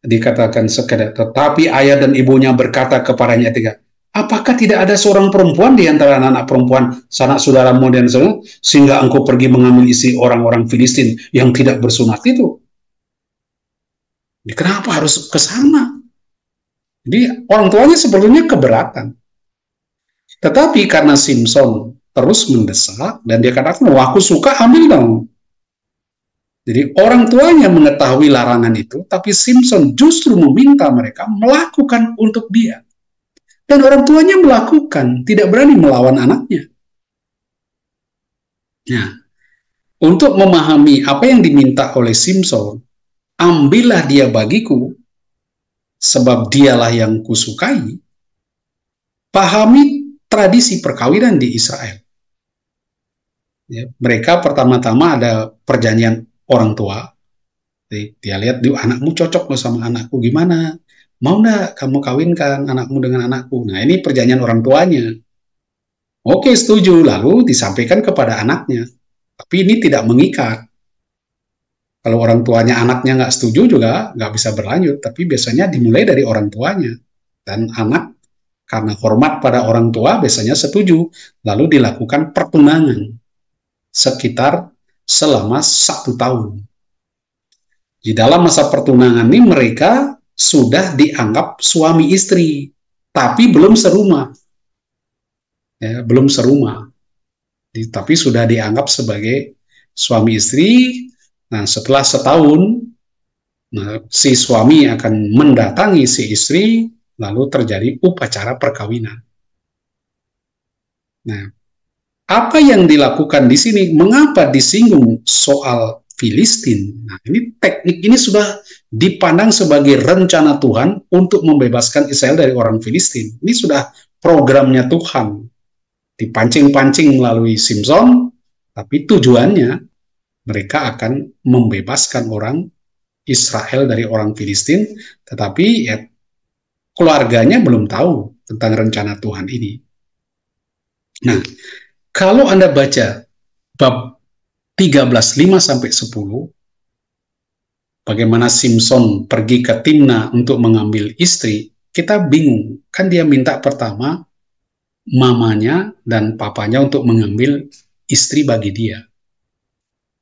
dikatakan sekedar, tetapi ayah dan ibunya berkata kepadanya tiga, apakah tidak ada seorang perempuan di antara anak-anak perempuan, sanak saudaramu dan saudara, sehingga engkau pergi mengambil istri orang-orang Filistin yang tidak bersunat itu? Kenapa harus ke sana? Jadi orang tuanya sebetulnya keberatan. Tetapi karena Simpson terus mendesak dan dia katakan, wah aku suka, ambil dong. Jadi orang tuanya mengetahui larangan itu, tapi Simpson justru meminta mereka melakukan untuk dia. Dan orang tuanya melakukan, tidak berani melawan anaknya. Nah, untuk memahami apa yang diminta oleh Simpson, ambillah dia bagiku, sebab dialah yang kusukai. Pahami tradisi perkawinan di Israel. Ya, mereka pertama-tama ada perjanjian orang tua. Jadi, dia lihat, anakmu cocok loh sama anakku, gimana? Mau nggak kamu kawinkan anakmu dengan anakku? Nah, ini perjanjian orang tuanya. Oke, setuju. Lalu disampaikan kepada anaknya. Tapi ini tidak mengikat. Kalau orang tuanya anaknya nggak setuju juga nggak bisa berlanjut. Tapi biasanya dimulai dari orang tuanya. Dan anak karena hormat pada orang tua biasanya setuju. Lalu dilakukan pertunangan. Sekitar selama 1 tahun. Di dalam masa pertunangan ini mereka sudah dianggap suami istri, tapi belum serumah. Ya, belum serumah. Tapi sudah dianggap sebagai suami istri. Nah, setelah setahun, nah, si suami akan mendatangi si istri, lalu terjadi upacara perkawinan. Nah, apa yang dilakukan di sini? Mengapa disinggung soal Filistin? Nah, ini teknik ini sudah dipandang sebagai rencana Tuhan untuk membebaskan Israel dari orang Filistin. Ini sudah programnya Tuhan. Dipancing-pancing melalui Simpson, tapi tujuannya mereka akan membebaskan orang Israel dari orang Filistin, tetapi ya keluarganya belum tahu tentang rencana Tuhan ini. Nah, kalau Anda baca bab 13:5-10, bagaimana Simson pergi ke Timna untuk mengambil istri, kita bingung. Kan dia minta pertama mamanya dan papanya untuk mengambil istri bagi dia.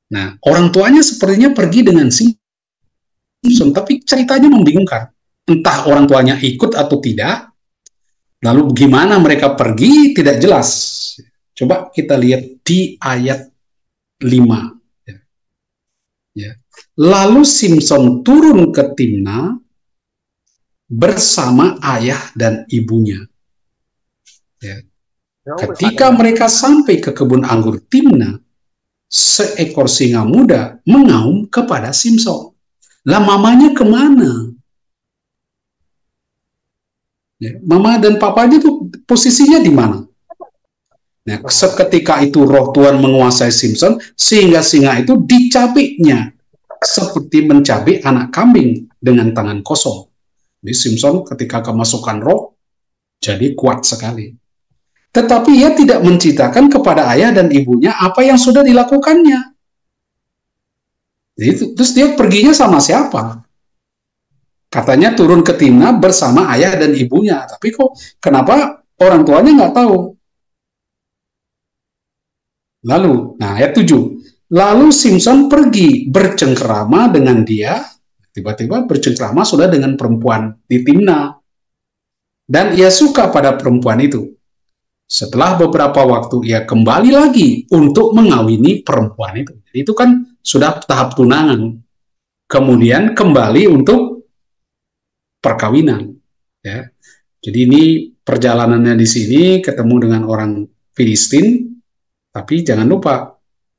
Nah, orang tuanya sepertinya pergi dengan Simson, tapi ceritanya membingungkan. Entah orang tuanya ikut atau tidak, lalu gimana mereka pergi, tidak jelas. Coba kita lihat di ayat 5. Ya. Lalu Simson turun ke Timna bersama ayah dan ibunya. Ya. Ketika mereka sampai ke kebun anggur Timna, seekor singa muda mengaum kepada Simson. Lah mamanya kemana? Ya, mama dan papanya itu posisinya di mana? Nah, seketika itu roh Tuhan menguasai Simson, sehingga singa itu dicabiknya seperti mencabik anak kambing dengan tangan kosong. Jadi Simson ketika kemasukan roh, jadi kuat sekali. Tetapi ia tidak menceritakan kepada ayah dan ibunya apa yang sudah dilakukannya. Jadi, terus dia perginya sama siapa? Katanya turun ke Timna bersama ayah dan ibunya. Tapi kok kenapa orang tuanya nggak tahu? Lalu, nah ayat 7. Lalu Simson pergi bercengkerama dengan dia. Tiba-tiba bercengkerama sudah dengan perempuan di Timna. Dan ia suka pada perempuan itu. Setelah beberapa waktu ia kembali lagi untuk mengawini perempuan itu. Jadi itu kan sudah tahap tunangan. Kemudian kembali untuk perkawinan. Ya. Jadi ini perjalanannya di sini ketemu dengan orang Filistin. Tapi jangan lupa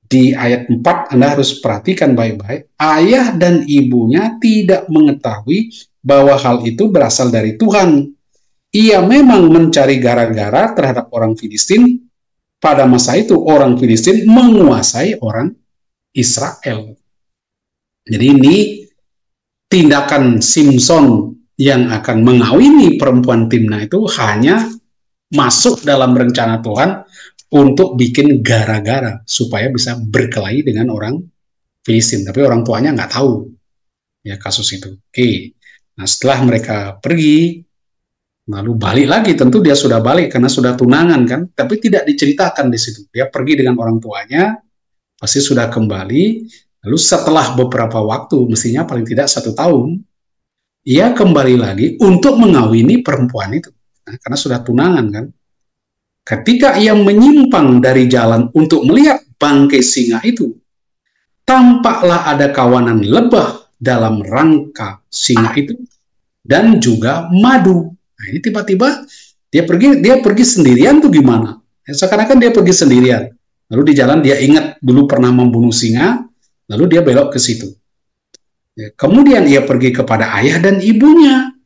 di ayat 4 Anda harus perhatikan baik-baik. Ayah dan ibunya tidak mengetahui bahwa hal itu berasal dari Tuhan. Ia memang mencari gara-gara terhadap orang Filistin. Pada masa itu orang Filistin menguasai orang Israel. Jadi ini tindakan Simson yang akan mengawini perempuan Timna itu hanya masuk dalam rencana Tuhan untuk bikin gara-gara supaya bisa berkelahi dengan orang Filistin. Tapi orang tuanya nggak tahu ya kasus itu. Oke. Nah setelah mereka pergi, lalu balik lagi, tentu dia sudah balik karena sudah tunangan kan, tapi tidak diceritakan di situ. Dia pergi dengan orang tuanya, pasti sudah kembali, lalu setelah beberapa waktu, mestinya paling tidak 1 tahun, ia kembali lagi untuk mengawini perempuan itu. Nah, karena sudah tunangan kan. Ketika ia menyimpang dari jalan untuk melihat bangkai singa itu, tampaklah ada kawanan lebah dalam rangka singa itu, dan juga madu. Nah, ini tiba-tiba dia pergi sendirian tuh gimana? Ya, seakan-akan dia pergi sendirian. Lalu di jalan dia ingat dulu pernah membunuh singa, lalu dia belok ke situ. Ya, kemudian ia pergi kepada ayah dan ibunya.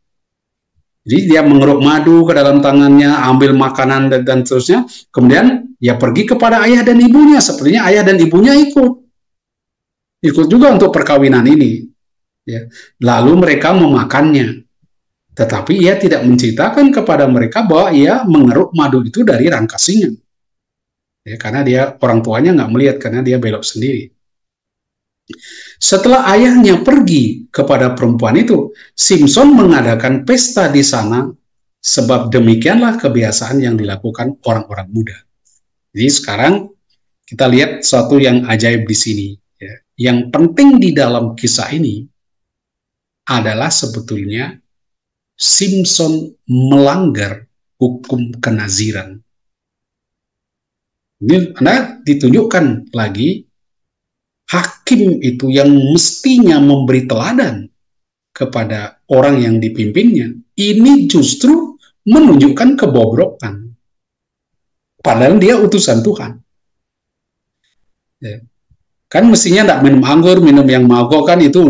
Jadi dia mengeruk madu ke dalam tangannya, ambil makanan dan seterusnya. Kemudian ia pergi kepada ayah dan ibunya. Sepertinya ayah dan ibunya ikut juga untuk perkawinan ini. Ya. Lalu mereka memakannya. Tetapi ia tidak menceritakan kepada mereka bahwa ia mengeruk madu itu dari rangka singa. Ya, karena dia orang tuanya nggak melihat karena dia belok sendiri. Setelah ayahnya pergi kepada perempuan itu, Simson mengadakan pesta di sana sebab demikianlah kebiasaan yang dilakukan orang-orang muda. Jadi sekarang kita lihat sesuatu yang ajaib di sini. Ya. Yang penting di dalam kisah ini adalah sebetulnya Simson melanggar hukum kenaziran. Ini Anda ditunjukkan lagi hakim itu yang mestinya memberi teladan kepada orang yang dipimpinnya. Ini justru menunjukkan kebobrokan. Padahal dia utusan Tuhan. Ya. Kan mestinya tidak minum anggur, minum yang mogok kan itu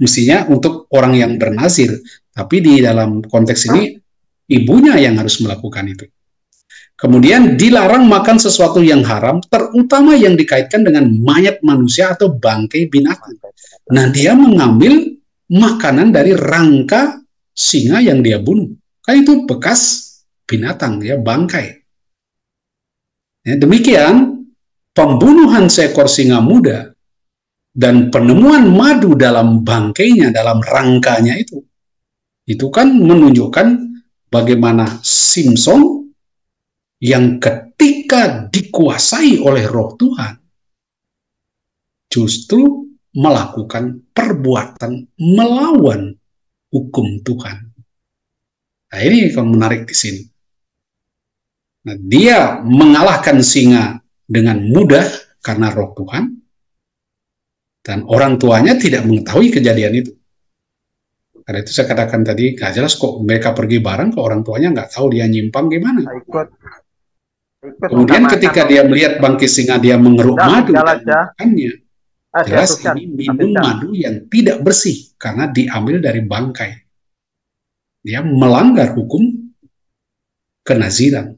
mestinya untuk orang yang bernazir. Tapi di dalam konteks ini, ibunya yang harus melakukan itu. Kemudian dilarang makan sesuatu yang haram, terutama yang dikaitkan dengan mayat manusia atau bangkai binatang. Nah, dia mengambil makanan dari rangka singa yang dia bunuh. Kan itu bekas binatang, ya, bangkai. Ya, demikian, pembunuhan seekor singa muda dan penemuan madu dalam bangkainya, dalam rangkanya itu kan menunjukkan bagaimana Simpson yang ketika dikuasai oleh roh Tuhan, justru melakukan perbuatan melawan hukum Tuhan. Nah, ini yang menarik di sini. Nah, dia mengalahkan singa dengan mudah karena roh Tuhan, dan orang tuanya tidak mengetahui kejadian itu. Karena itu saya katakan tadi, gak jelas kok mereka pergi bareng, kok orang tuanya nggak tahu dia nyimpang gimana. Ikut Kemudian ketika dia melihat bangkai singa, dia mengeruk madu dan makannya. Jelas ini minum madu yang tidak bersih karena diambil dari bangkai. Dia melanggar hukum kenaziran.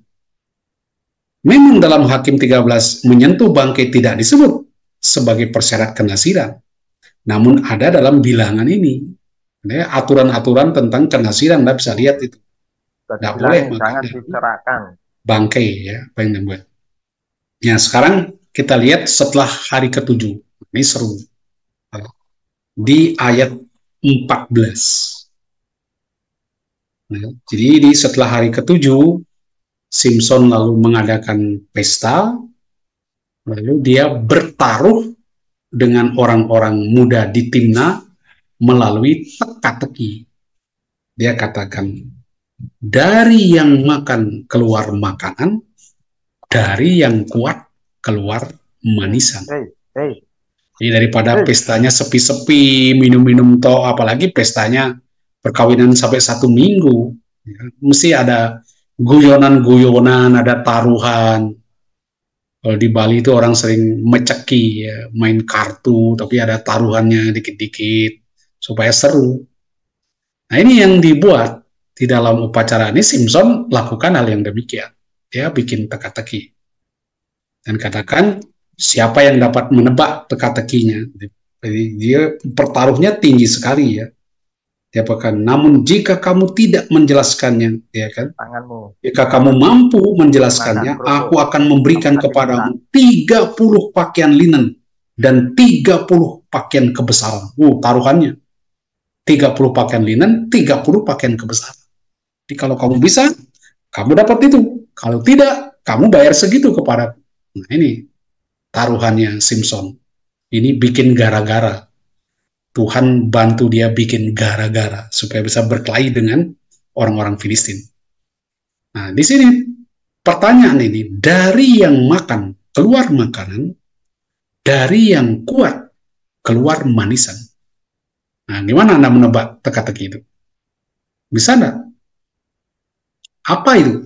Memang dalam Hakim 13 menyentuh bangkai tidak disebut sebagai persyarat kenaziran. Namun ada dalam bilangan ini. Aturan-aturan tentang kenaziran, Anda bisa lihat itu. Tidak boleh makan bangkai, ya, apa yang dibuat. Ya, sekarang kita lihat setelah hari ke-7. Ini seru. Di ayat 14. Nah, jadi setelah hari ke-7, Simpson lalu mengadakan pesta, lalu dia bertaruh dengan orang-orang muda di Timna melalui teka-teki. Dia katakan, dari yang makan keluar makanan, dari yang kuat keluar manisan. Jadi daripada pestanya sepi-sepi, minum-minum toh, apalagi pestanya perkawinan sampai 1 minggu, ya, mesti ada guyonan-guyonan, ada taruhan. Kalau di Bali itu orang sering meceki, ya, main kartu, tapi ada taruhannya dikit-dikit supaya seru. Nah, ini yang dibuat di dalam upacara ini. Simpson lakukan hal yang demikian. Dia bikin teka-teki dan katakan siapa yang dapat menebak teka-tekinya. Jadi dia pertaruhnya tinggi sekali, ya. Dia katakan, namun jika kamu tidak menjelaskannya, ya kan? Jika kamu mampu menjelaskannya, aku akan memberikan kepadamu 30 pakaian linen dan 30 pakaian kebesaran. Taruhannya 30 pakaian linen, 30 pakaian kebesaran. Jadi kalau kamu bisa, kamu dapat itu. Kalau tidak, kamu bayar segitu kepadaku. Nah, ini taruhannya Simpson. Ini bikin gara-gara. Tuhan bantu dia bikin gara-gara supaya bisa berkelahi dengan orang-orang Filistin. Nah, di sini pertanyaan ini, dari yang makan keluar makanan, dari yang kuat keluar manisan. Nah, gimana Anda menebak teka-teki itu? Bisa enggak? Apa itu?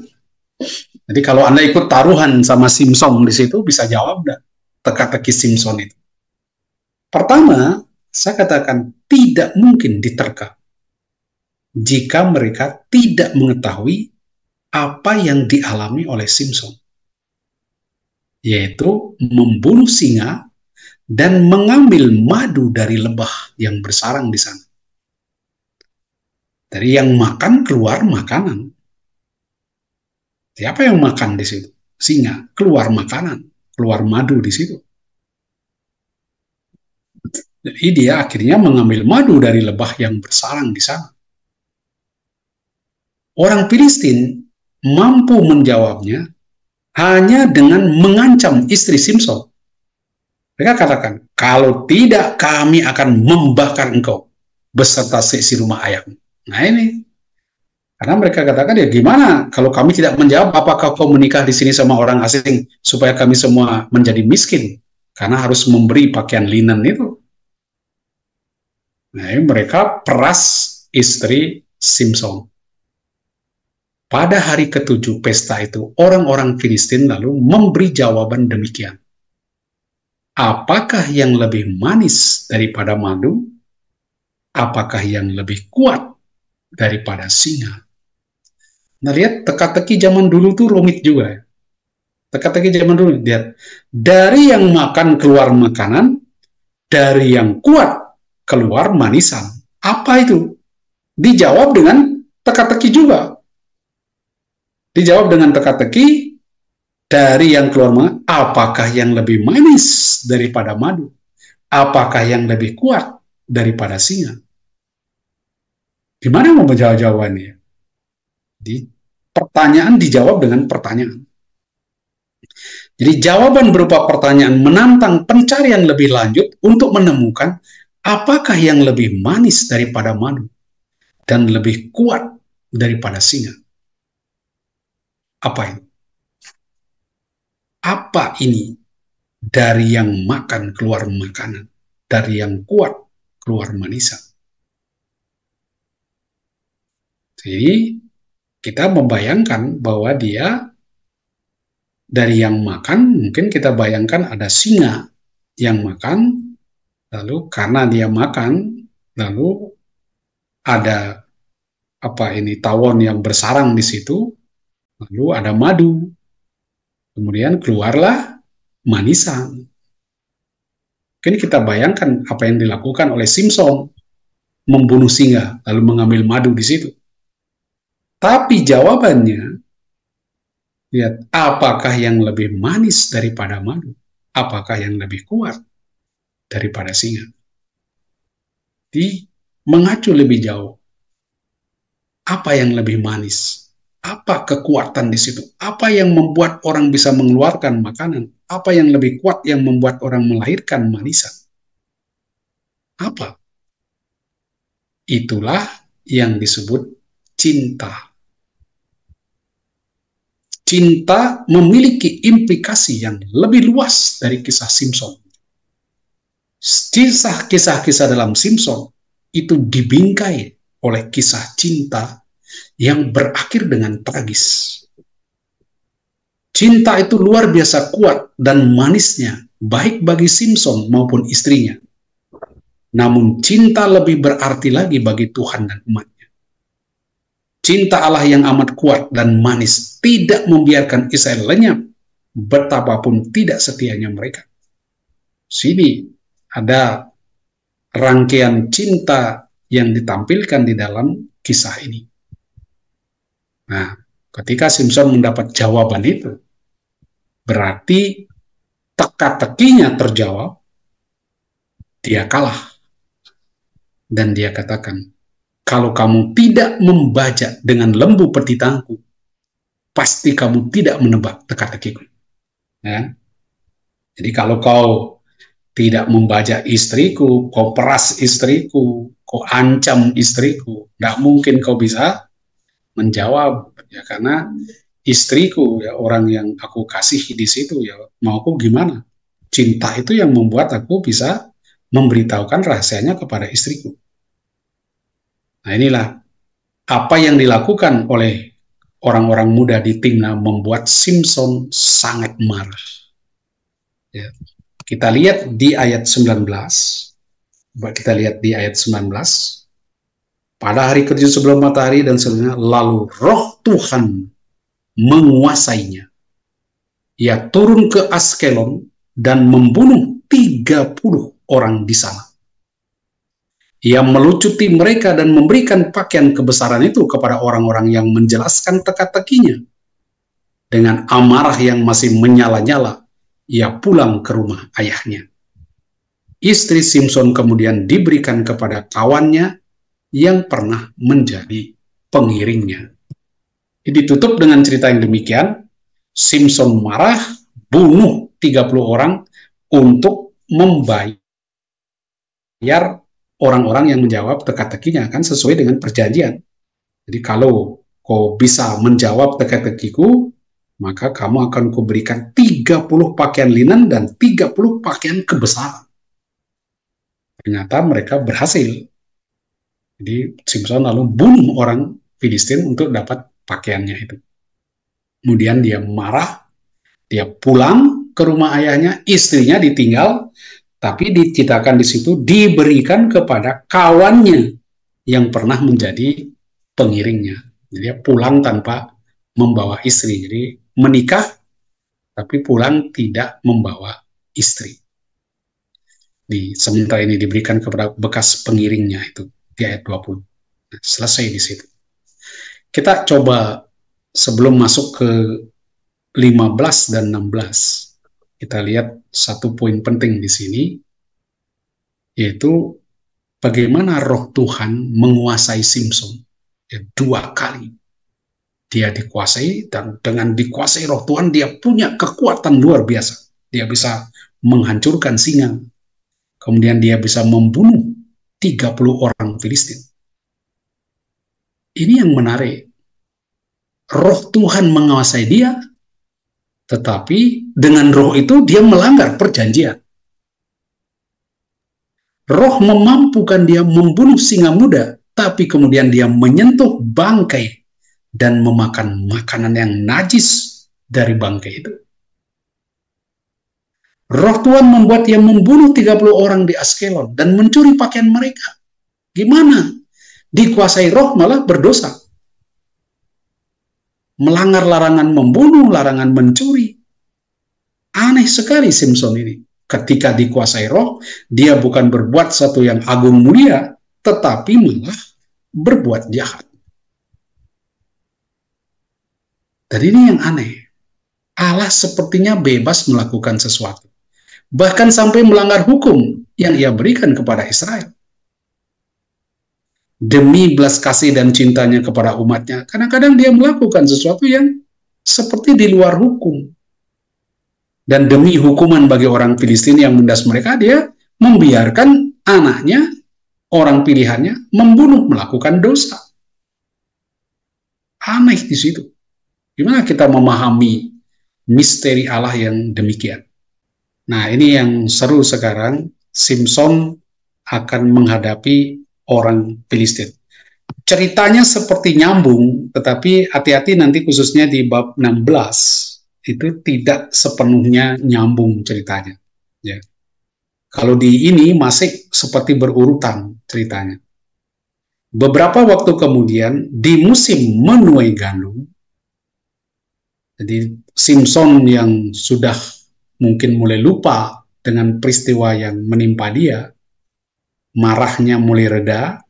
Jadi kalau Anda ikut taruhan sama Simpson di situ, bisa jawab enggak teka-teki Simpson itu? Pertama, saya katakan tidak mungkin diterka jika mereka tidak mengetahui apa yang dialami oleh Simpson, yaitu membunuh singa dan mengambil madu dari lebah yang bersarang di sana. Dari yang makan keluar makanan. Siapa yang makan di situ? Singa, keluar makanan, keluar madu di situ. Jadi dia akhirnya mengambil madu dari lebah yang bersarang di sana. Orang Filistin mampu menjawabnya hanya dengan mengancam istri Simpson. Mereka katakan, kalau tidak kami akan membakar engkau beserta seisi rumah ayahmu. Nah ini, karena mereka katakan, ya gimana kalau kami tidak menjawab, apakah kau menikah di sini sama orang asing supaya kami semua menjadi miskin karena harus memberi pakaian linen itu. Nah, mereka peras istri Simpson. Pada hari ke-7 pesta itu, orang-orang Filistin lalu memberi jawaban demikian. Apakah yang lebih manis daripada madu? Apakah yang lebih kuat daripada singa? Nah, lihat teka-teki zaman dulu tuh rumit juga ya. Teka-teki zaman dulu, lihat. Dari yang makan keluar makanan, dari yang kuat keluar manisan. Apa itu? Dijawab dengan teka-teki juga. Dijawab dengan teka-teki, dari yang keluar makanan, apakah yang lebih manis daripada madu? Apakah yang lebih kuat daripada singa? Gimana mau menjawab jawabannya? Di pertanyaan dijawab dengan pertanyaan. Jadi jawaban berupa pertanyaan menantang pencarian lebih lanjut untuk menemukan apakah yang lebih manis daripada madu dan lebih kuat daripada singa. Apa itu? Apa ini? Dari yang makan keluar makanan, dari yang kuat keluar manisan. Jadi kita membayangkan bahwa dia dari yang makan, mungkin kita bayangkan ada singa yang makan, lalu karena dia makan, lalu ada apa ini tawon yang bersarang di situ, lalu ada madu, kemudian keluarlah manisan. Mungkin kita bayangkan apa yang dilakukan oleh Simpson, membunuh singa, lalu mengambil madu di situ. Tapi jawabannya, lihat, apakah yang lebih manis daripada madu? Apakah yang lebih kuat daripada singa? Di mengacu lebih jauh, apa yang lebih manis? Apa kekuatan di situ? Apa yang membuat orang bisa mengeluarkan makanan? Apa yang lebih kuat yang membuat orang melahirkan manisan? Apa? Itulah yang disebut cinta. Cinta memiliki implikasi yang lebih luas dari kisah Simpson. Kisah-kisah dalam Simpson itu dibingkai oleh kisah cinta yang berakhir dengan tragis. Cinta itu luar biasa kuat dan manisnya, baik bagi Simpson maupun istrinya. Namun cinta lebih berarti lagi bagi Tuhan dan umatnya. Cinta Allah yang amat kuat dan manis tidak membiarkan Israel lenyap, betapapun tidak setianya mereka. Sini ada rangkaian cinta yang ditampilkan di dalam kisah ini. Nah, ketika Simpson mendapat jawaban itu, berarti teka-tekinya terjawab, dia kalah. Dan dia katakan, kalau kamu tidak membaca dengan lembu petitangku, pasti kamu tidak menebak teka-tekiku. Ya? Jadi kalau kau tidak membaca istriku, kau peras istriku, kau ancam istriku, tidak mungkin kau bisa menjawab, ya karena istriku ya orang yang aku kasihi di situ, ya mau aku gimana? Cinta itu yang membuat aku bisa memberitahukan rahasianya kepada istriku. Nah, inilah apa yang dilakukan oleh orang-orang muda di Timna membuat Simpson sangat marah. Ya. Kita lihat di ayat 19. Kita lihat di ayat 19. Pada hari kerja sebelum matahari dan sebelumnya, lalu roh Tuhan menguasainya. Ia turun ke Askelon dan membunuh 30 orang di sana. Ia melucuti mereka dan memberikan pakaian kebesaran itu kepada orang-orang yang menjelaskan teka-tekinya. Dengan amarah yang masih menyala-nyala, ia pulang ke rumah ayahnya. Istri Simpson kemudian diberikan kepada kawannya yang pernah menjadi pengiringnya. Ditutup dengan cerita yang demikian. Simpson marah, bunuh 30 orang untuk membayar orang-orang yang menjawab teka-tekinya, kan sesuai dengan perjanjian. Jadi kalau kau bisa menjawab teka-tekiku, maka kamu akan kuberikan 30 pakaian linen dan 30 pakaian kebesaran. Ternyata mereka berhasil. Jadi Simpson lalu bunuh orang Filistin untuk dapat pakaiannya itu. Kemudian dia marah, dia pulang ke rumah ayahnya, istrinya ditinggal, tapi diceritakan di situ diberikan kepada kawannya yang pernah menjadi pengiringnya. Jadi dia pulang tanpa membawa istri. Jadi menikah tapi pulang tidak membawa istri. Sementara ini diberikan kepada bekas pengiringnya itu di ayat 20. Nah, selesai di situ. Kita coba sebelum masuk ke 15 dan 16, kita lihat satu poin penting di sini, yaitu bagaimana roh Tuhan menguasai Simson. Ya, 2 kali dia dikuasai, dan dengan dikuasai roh Tuhan dia punya kekuatan luar biasa. Dia bisa menghancurkan singa, kemudian dia bisa membunuh 30 orang Filistin. Ini yang menarik. Roh Tuhan menguasai dia, tetapi dengan roh itu dia melanggar perjanjian. Roh memampukan dia membunuh singa muda, tapi kemudian dia menyentuh bangkai dan memakan makanan yang najis dari bangkai itu. Roh Tuhan membuat dia membunuh 30 orang di Askelon dan mencuri pakaian mereka. Gimana? Dikuasai roh malah berdosa. Melanggar larangan membunuh, larangan mencuri. Aneh sekali Simson ini. Ketika dikuasai roh, dia bukan berbuat satu yang agung mulia, tetapi malah berbuat jahat. Dan ini yang aneh. Allah sepertinya bebas melakukan sesuatu. Bahkan sampai melanggar hukum yang ia berikan kepada Israel. Demi belas kasih dan cintanya kepada umatnya, kadang-kadang dia melakukan sesuatu yang seperti di luar hukum. Dan demi hukuman bagi orang Filistin yang menindas mereka, dia membiarkan anaknya, orang pilihannya, membunuh, melakukan dosa. Aneh di situ. Gimana kita memahami misteri Allah yang demikian? Nah, ini yang seru sekarang. Simson akan menghadapi orang Filistin. Ceritanya seperti nyambung, tetapi hati-hati nanti khususnya di bab 16, itu tidak sepenuhnya nyambung ceritanya. Ya. Kalau di ini masih seperti berurutan ceritanya. Beberapa waktu kemudian, di musim menuai gandum, jadi Simson yang sudah mungkin mulai lupa dengan peristiwa yang menimpa dia, marahnya mulai reda,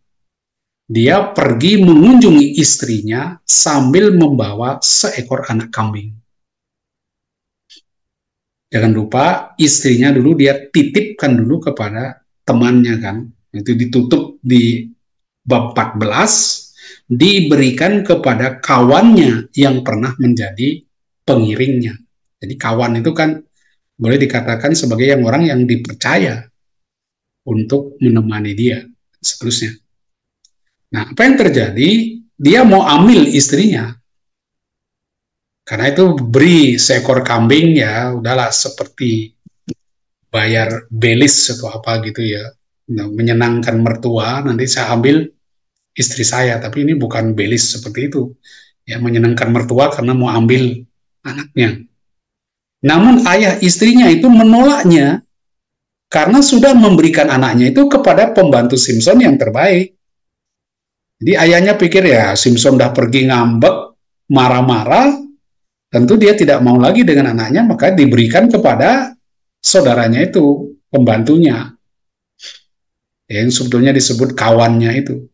dia pergi mengunjungi istrinya sambil membawa seekor anak kambing. Jangan lupa istrinya dulu dia titipkan dulu kepada temannya kan. Itu ditutup di bab 14, diberikan kepada kawannya yang pernah menjadi pengiringnya. Jadi kawan itu kan boleh dikatakan sebagai orang yang dipercaya untuk menemani dia, seterusnya. Nah, apa yang terjadi? Dia mau ambil istrinya. Karena itu beri seekor kambing, ya udahlah seperti bayar belis atau apa gitu ya. Nah, menyenangkan mertua, nanti saya ambil istri saya. Tapi ini bukan belis seperti itu. Ya, menyenangkan mertua karena mau ambil anaknya. Namun ayah istrinya itu menolaknya karena sudah memberikan anaknya itu kepada pembantu Simson yang terbaik. Jadi ayahnya pikir ya Simson udah pergi ngambek, marah-marah, tentu dia tidak mau lagi dengan anaknya, maka diberikan kepada saudaranya itu, pembantunya, yang sebetulnya disebut kawannya itu.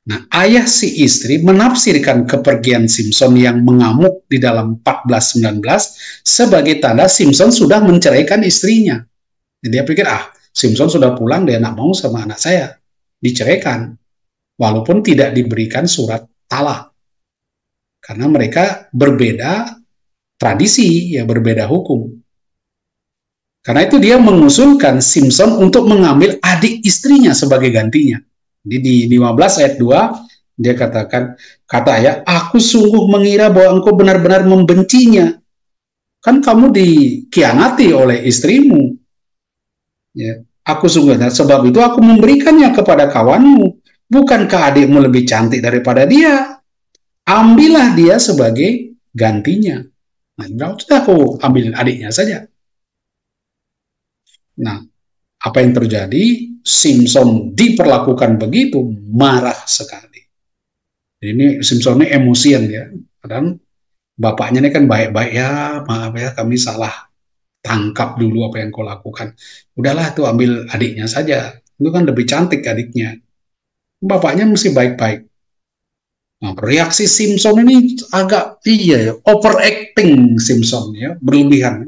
Nah, ayah si istri menafsirkan kepergian Simson yang mengamuk di dalam 14-19 sebagai tanda Simson sudah menceraikan istrinya. Jadi dia pikir, Simson sudah pulang, dia tidak mau sama anak saya, diceraikan. Walaupun tidak diberikan surat talak. Karena mereka berbeda tradisi, ya berbeda hukum. Karena itu dia mengusulkan Simson untuk mengambil adik istrinya sebagai gantinya. Jadi di 15 ayat 2, dia katakan, kata ayah, aku sungguh mengira bahwa engkau benar-benar membencinya. Kan kamu dikhianati oleh istrimu. Ya, aku sungguh, sebab itu aku memberikannya kepada kawanmu. Bukankah adikmu lebih cantik daripada dia? Ambillah dia sebagai gantinya. Nah, sudah aku ambil adiknya saja. Nah, apa yang terjadi? Simson diperlakukan begitu, marah sekali. Ini Simpson ini emosian ya. Padahal bapaknya ini kan baik-baik ya, maaf ya kami salah tangkap dulu apa yang kau lakukan. Udahlah tuh ambil adiknya saja. Itu kan lebih cantik adiknya. Bapaknya mesti baik-baik. Nah, reaksi Simpson ini agak iya ya, overacting Simpson ya, berlebihan.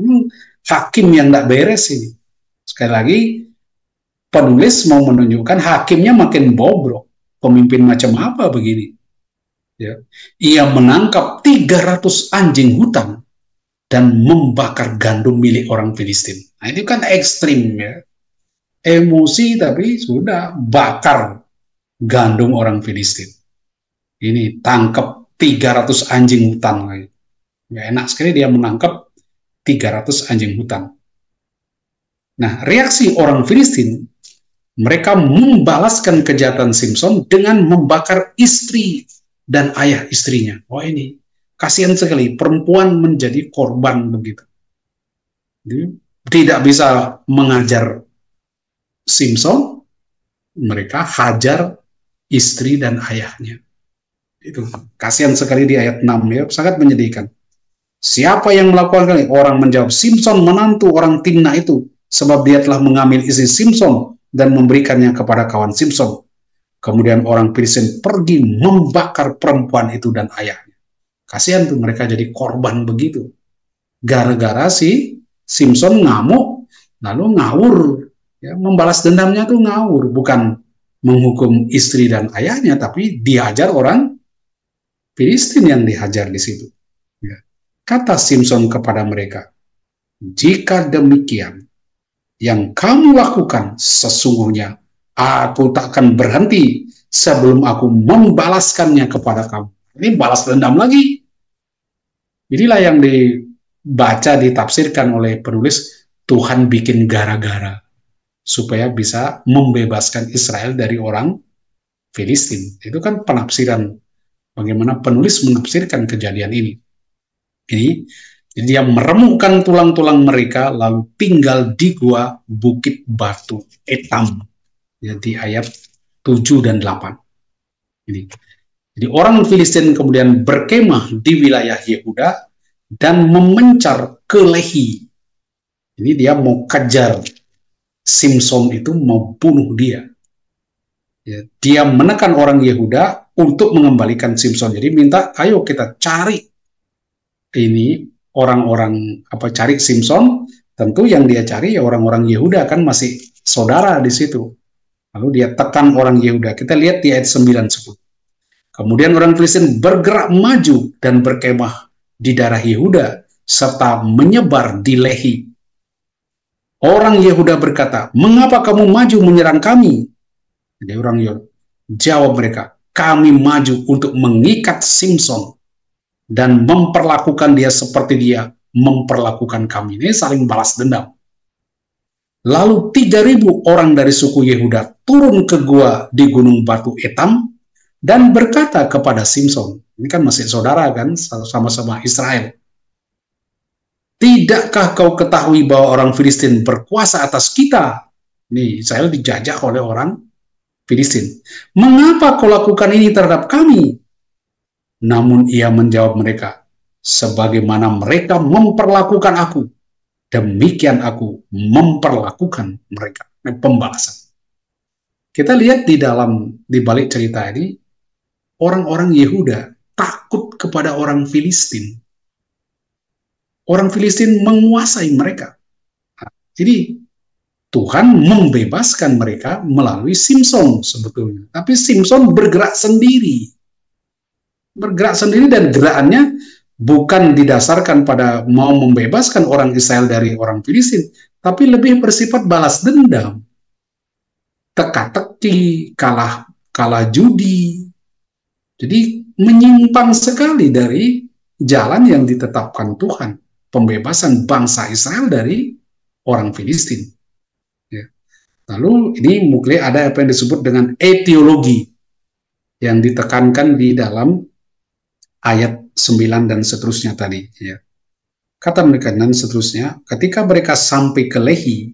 Hakim yang tidak beres ini. Sekali lagi, penulis mau menunjukkan hakimnya makin bobrok. Pemimpin macam apa begini? Ya. Ia menangkap 300 anjing hutan dan membakar gandum milik orang Filistin. Nah, itu kan ekstrim ya. Emosi tapi sudah bakar gandum orang Filistin. Ini tangkap 300 anjing hutan lagi. Ya, enak sekali dia menangkap 300 anjing hutan. Nah, reaksi orang Filistin, mereka membalaskan kejahatan Simpson dengan membakar istri dan ayah istrinya. Wah ini, kasihan sekali, perempuan menjadi korban begitu. Jadi, tidak bisa mengajar Simpson, mereka hajar istri dan ayahnya. Itu kasihan sekali di ayat 6 ya, sangat menyedihkan. Siapa yang melakukan ini? Orang menjawab, Simpson menantu orang Timnah itu, sebab dia telah mengambil istri Simpson dan memberikannya kepada kawan Simpson. Kemudian orang Filistin pergi membakar perempuan itu dan ayahnya. Kasihan tuh mereka jadi korban begitu. Gara-gara si Simpson ngamuk, lalu ngawur. Ya, membalas dendamnya tuh ngawur, bukan menghukum istri dan ayahnya, tapi diajar orang Filistin yang dihajar di situ. Ya. Kata Simpson kepada mereka, jika demikian, yang kamu lakukan sesungguhnya aku tak akan berhenti sebelum aku membalaskannya kepada kamu. Ini balas dendam lagi. Inilah yang dibaca, ditafsirkan oleh penulis, Tuhan bikin gara-gara supaya bisa membebaskan Israel dari orang Filistin. Itu kan penafsiran bagaimana penulis menafsirkan kejadian ini. Jadi dia meremukkan tulang-tulang mereka lalu tinggal di gua Bukit Batu Etam. Ya, di ayat 7 dan 8. Jadi orang Filistin kemudian berkemah di wilayah Yehuda dan memencar ke Lehi. Ini dia mau kejar Simpson itu, mau bunuh dia. Ya, dia menekan orang Yehuda untuk mengembalikan Simpson. Jadi minta, ayo kita cari ini orang-orang cari Simpson. Tentu yang dia cari ya orang-orang Yehuda, kan masih saudara di situ. Lalu dia tekan orang Yehuda. Kita lihat di ayat 9-10. Kemudian orang Filistin bergerak maju dan berkemah di daerah Yehuda serta menyebar di Lehi. Orang Yehuda berkata, mengapa kamu maju menyerang kami? Jadi orang Yehuda jawab mereka, kami maju untuk mengikat Simpson dan memperlakukan dia seperti dia memperlakukan kami. Ini saling balas dendam. Lalu 3.000 orang dari suku Yehuda turun ke gua di Gunung Batu Etam dan berkata kepada Simpson, ini kan masih saudara kan, sama-sama Israel, tidakkah kau ketahui bahwa orang Filistin berkuasa atas kita? Ini Israel dijajah oleh orang Filistin. Mengapa kau lakukan ini terhadap kami? Namun ia menjawab mereka, sebagaimana mereka memperlakukan aku, demikian aku memperlakukan mereka. Ini pembalasan. Kita lihat di balik cerita ini, orang-orang Yehuda takut kepada orang Filistin. Orang Filistin menguasai mereka. Jadi Tuhan membebaskan mereka melalui Simpson sebetulnya. Tapi Simpson bergerak sendiri. Bergerak sendiri dan gerakannya bukan didasarkan pada mau membebaskan orang Israel dari orang Filistin, tapi lebih bersifat balas dendam. Teka-teki, kalah judi. Jadi menyimpang sekali dari jalan yang ditetapkan Tuhan, pembebasan bangsa Israel dari orang Filistin. Ya. Lalu ini mungkin ada apa yang disebut dengan etiologi yang ditekankan di dalam ayat 9 dan seterusnya tadi. Ya. Kata mereka dan seterusnya, ketika mereka sampai ke Lehi,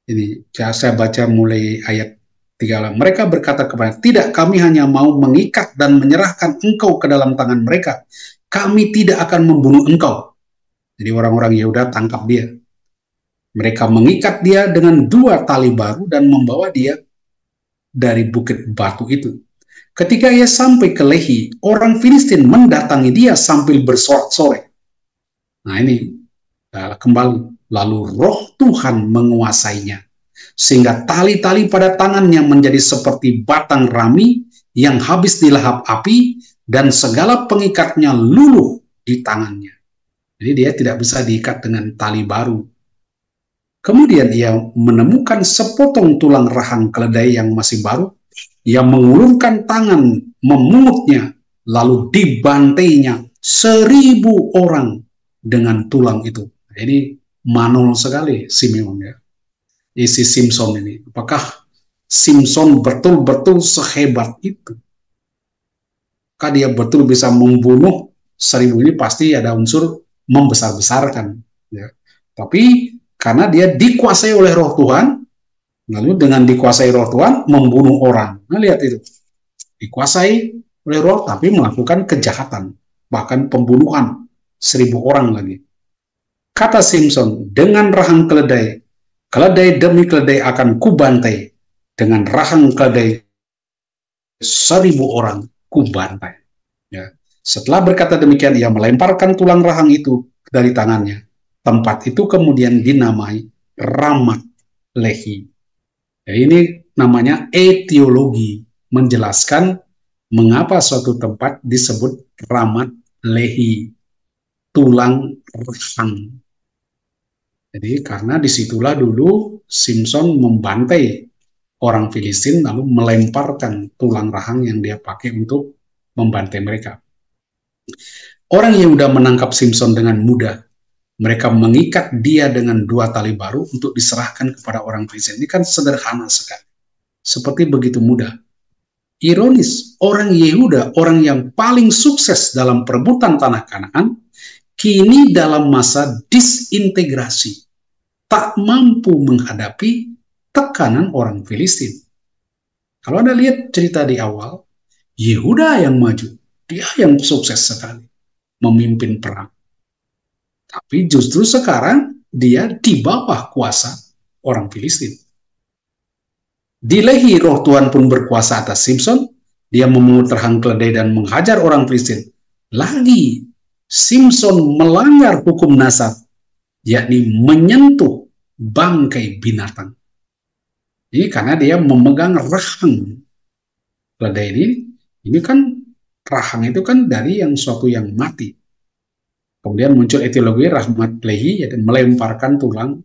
ini saya baca mulai ayat Mereka berkata kepada, tidak, kami hanya mau mengikat dan menyerahkan engkau ke dalam tangan mereka. Kami tidak akan membunuh engkau. Jadi orang-orang Yehuda tangkap dia. Mereka mengikat dia dengan 2 tali baru dan membawa dia dari bukit batu itu. Ketika ia sampai ke Lehi, orang Filistin mendatangi dia sambil bersorak-sorai. Nah ini kembali, lalu roh Tuhan menguasainya, sehingga tali-tali pada tangannya menjadi seperti batang rami yang habis dilahap api, dan segala pengikatnya luluh di tangannya. Jadi dia tidak bisa diikat dengan tali baru. Kemudian ia menemukan sepotong tulang rahang keledai yang masih baru. Ia mengulurkan tangan, memungutnya, lalu dibantainya 1.000 orang dengan tulang itu. Ini manul sekali Simeon ya. Si Simpson ini. Apakah Simpson betul-betul sehebat itu? Apakah dia betul bisa membunuh 1.000 ini? Pasti ada unsur membesar-besarkan. Ya. Tapi karena dia dikuasai oleh roh Tuhan, lalu dengan dikuasai roh Tuhan, membunuh orang. Nah, lihat itu. Dikuasai oleh roh, tapi melakukan kejahatan. Bahkan pembunuhan 1.000 orang lagi. Kata Simpson, dengan rahang keledai, keledai demi keledai akan kubantai. Dengan rahang keledai, 1.000 orang kubantai. Ya. Setelah berkata demikian, ia melemparkan tulang rahang itu dari tangannya. Tempat itu kemudian dinamai Ramat Lehi. Ya, ini namanya etiologi, menjelaskan mengapa suatu tempat disebut Ramat Lehi, tulang rahang. Jadi karena disitulah dulu Simpson membantai orang Filistin, lalu melemparkan tulang rahang yang dia pakai untuk membantai mereka. Orang Yehuda menangkap Simpson dengan mudah. Mereka mengikat dia dengan 2 tali baru untuk diserahkan kepada orang Filistin. Ini kan sederhana sekali. Seperti begitu mudah. Ironis, orang Yehuda, orang yang paling sukses dalam perebutan tanah Kanaan, kini dalam masa disintegrasi, tak mampu menghadapi tekanan orang Filistin. Kalau Anda lihat cerita di awal, Yehuda yang maju, dia yang sukses sekali memimpin perang. Tapi justru sekarang dia di bawah kuasa orang Filistin. Di Lehi, roh Tuhan pun berkuasa atas Simpson. Dia memungut rahang keledai dan menghajar orang Filistin. Lagi, Simpson melanggar hukum nasab, yakni menyentuh bangkai binatang. Ini karena dia memegang rahang keledai ini kan rahang itu kan dari yang suatu yang mati. Kemudian muncul etiologi Ramat Lehi, yaitu melemparkan tulang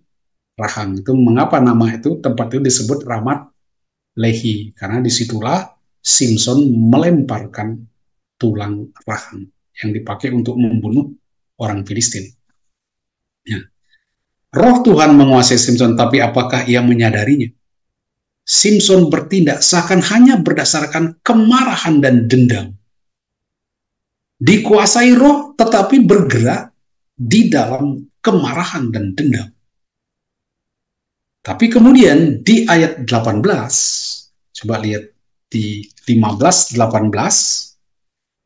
rahang. Itu mengapa nama itu, tempat itu disebut Ramat Lehi, karena disitulah Simpson melemparkan tulang rahang yang dipakai untuk membunuh orang Filistin. Ya. Roh Tuhan menguasai Simpson, tapi apakah ia menyadarinya? Simpson bertindak seakan hanya berdasarkan kemarahan dan dendam. Dikuasai roh, tetapi bergerak di dalam kemarahan dan dendam. Tapi kemudian di ayat 18, coba lihat di 15-18,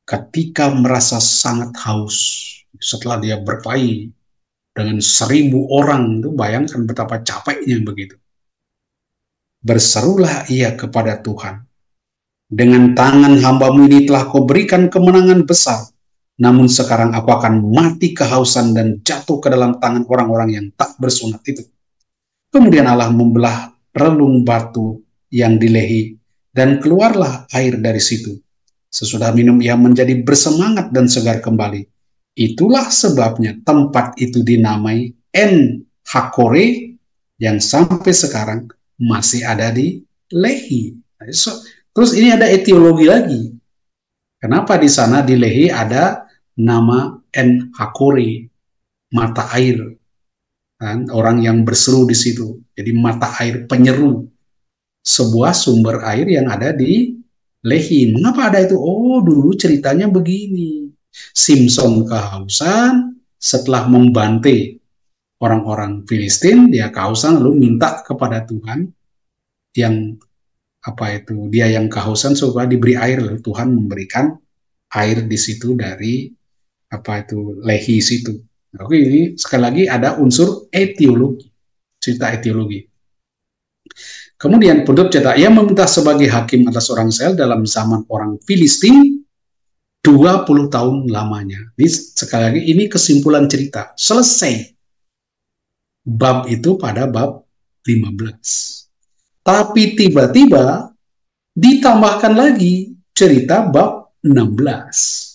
ketika merasa sangat haus, setelah dia berkelahi dengan 1.000 orang, itu bayangkan betapa capeknya begitu. Berserulah ia kepada Tuhan, dengan tangan hamba-Mu ini telah Kau berikan kemenangan besar, namun sekarang aku akan mati kehausan dan jatuh ke dalam tangan orang-orang yang tak bersunat itu. Kemudian Allah membelah relung batu yang di Lehi, dan keluarlah air dari situ. Sesudah minum ia menjadi bersemangat dan segar kembali. Itulah sebabnya tempat itu dinamai En Hakore, yang sampai sekarang masih ada di Lehi. Terus ini ada etiologi lagi. Kenapa di sana di Lehi ada nama En Hakore, mata air? Kan? Orang yang berseru di situ. Jadi mata air penyeru. Sebuah sumber air yang ada di Lehi. Mengapa ada itu? Oh, dulu ceritanya begini. Simpson kehausan, setelah membantai orang-orang Filistin, dia kehausan lalu minta kepada Tuhan yang dia yang kehausan supaya diberi air, lalu Tuhan memberikan air di situ dari lehi situ. Oke, ini sekali lagi ada unsur etiologi, cerita etiologi. Kemudian penutup cerita, ia meminta sebagai hakim atas orang Israel dalam zaman orang Filistin 20 tahun lamanya. Ini sekali lagi ini kesimpulan cerita. Selesai bab itu pada bab 15. Tapi tiba-tiba ditambahkan lagi cerita bab 16.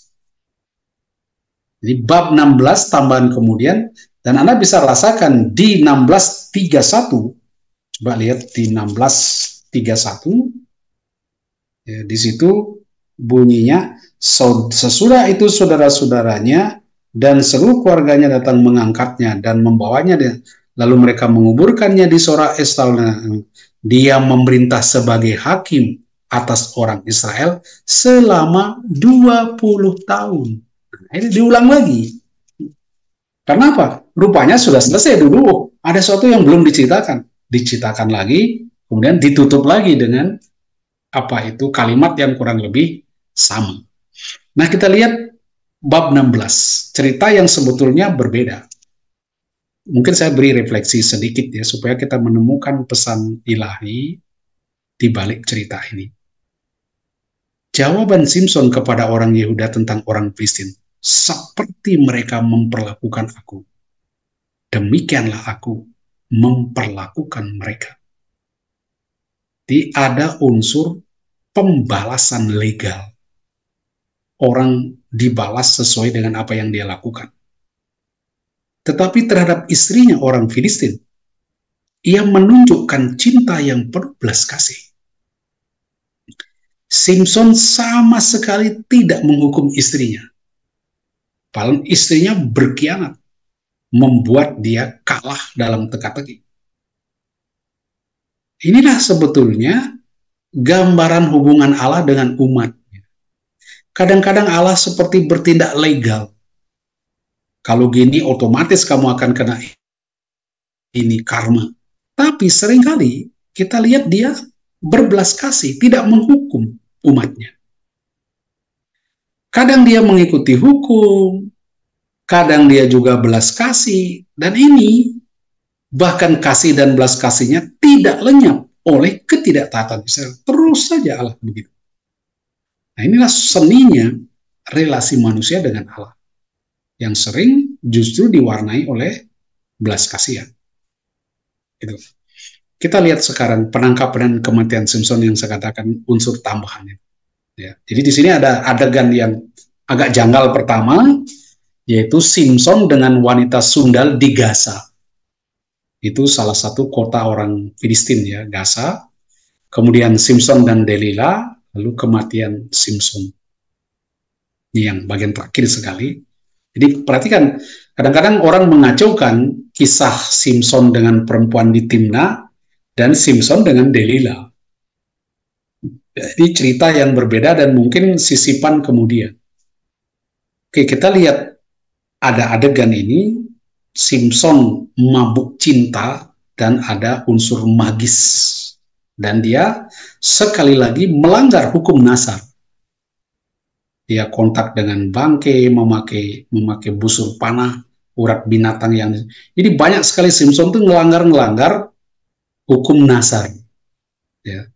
Jadi bab 16 tambahan kemudian, dan Anda bisa rasakan di 1631, coba lihat di 1631, ya, di situ bunyinya, sesudah itu saudara-saudaranya dan seluruh keluarganya datang mengangkatnya dan membawanya, lalu mereka menguburkannya di Sora Estaol. Dia memerintah sebagai hakim atas orang Israel selama 20 tahun. Nah, ini diulang lagi. Karena apa? Rupanya sudah selesai dulu. Ada sesuatu yang belum diceritakan. Diceritakan lagi, kemudian ditutup lagi dengan kalimat yang kurang lebih sama. Nah, kita lihat bab 16, cerita yang sebetulnya berbeda. Mungkin saya beri refleksi sedikit ya, supaya kita menemukan pesan ilahi di balik cerita ini. Jawaban Simson kepada orang Yehuda tentang orang Filistin, seperti mereka memperlakukan aku, demikianlah aku memperlakukan mereka. Jadi ada unsur pembalasan legal. Orang dibalas sesuai dengan apa yang dia lakukan. Tetapi terhadap istrinya orang Filistin, ia menunjukkan cinta yang penuh belas kasih. Simson sama sekali tidak menghukum istrinya. Padahal istrinya berkhianat, membuat dia kalah dalam teka-teki. Inilah sebetulnya gambaran hubungan Allah dengan umatnya. Kadang-kadang Allah seperti bertindak legal. Kalau gini otomatis kamu akan kena ini karma. Tapi seringkali kita lihat dia berbelas kasih, tidak menghukum umatnya. Kadang dia mengikuti hukum, kadang dia juga belas kasih, dan ini bahkan kasih dan belas kasihnya tidak lenyap oleh ketidaktaatan Israel. Terus saja Allah begitu. Nah, inilah seninya relasi manusia dengan Allah, yang sering justru diwarnai oleh belas kasihan. Gitu. Kita lihat sekarang penangkapan dan kematian Simson yang saya katakan unsur tambahannya. Ya. Jadi di sini ada adegan yang agak janggal pertama, yaitu Simson dengan wanita sundal di Gaza. Itu salah satu kota orang Filistin ya, Gaza. Kemudian Simson dan Delila, lalu kematian Simson. Ini yang bagian terakhir sekali. Jadi perhatikan, kadang-kadang orang mengacaukan kisah Simson dengan perempuan di Timna dan Simson dengan Delila. Jadi cerita yang berbeda dan mungkin sisipan kemudian. Oke, kita lihat ada adegan ini, Simson mabuk cinta dan ada unsur magis. Dan dia sekali lagi melanggar hukum Nasar. Dia kontak dengan bangkai, memakai busur panah, urat binatang yang... Jadi banyak sekali Simson itu ngelanggar hukum Nasar. Ya.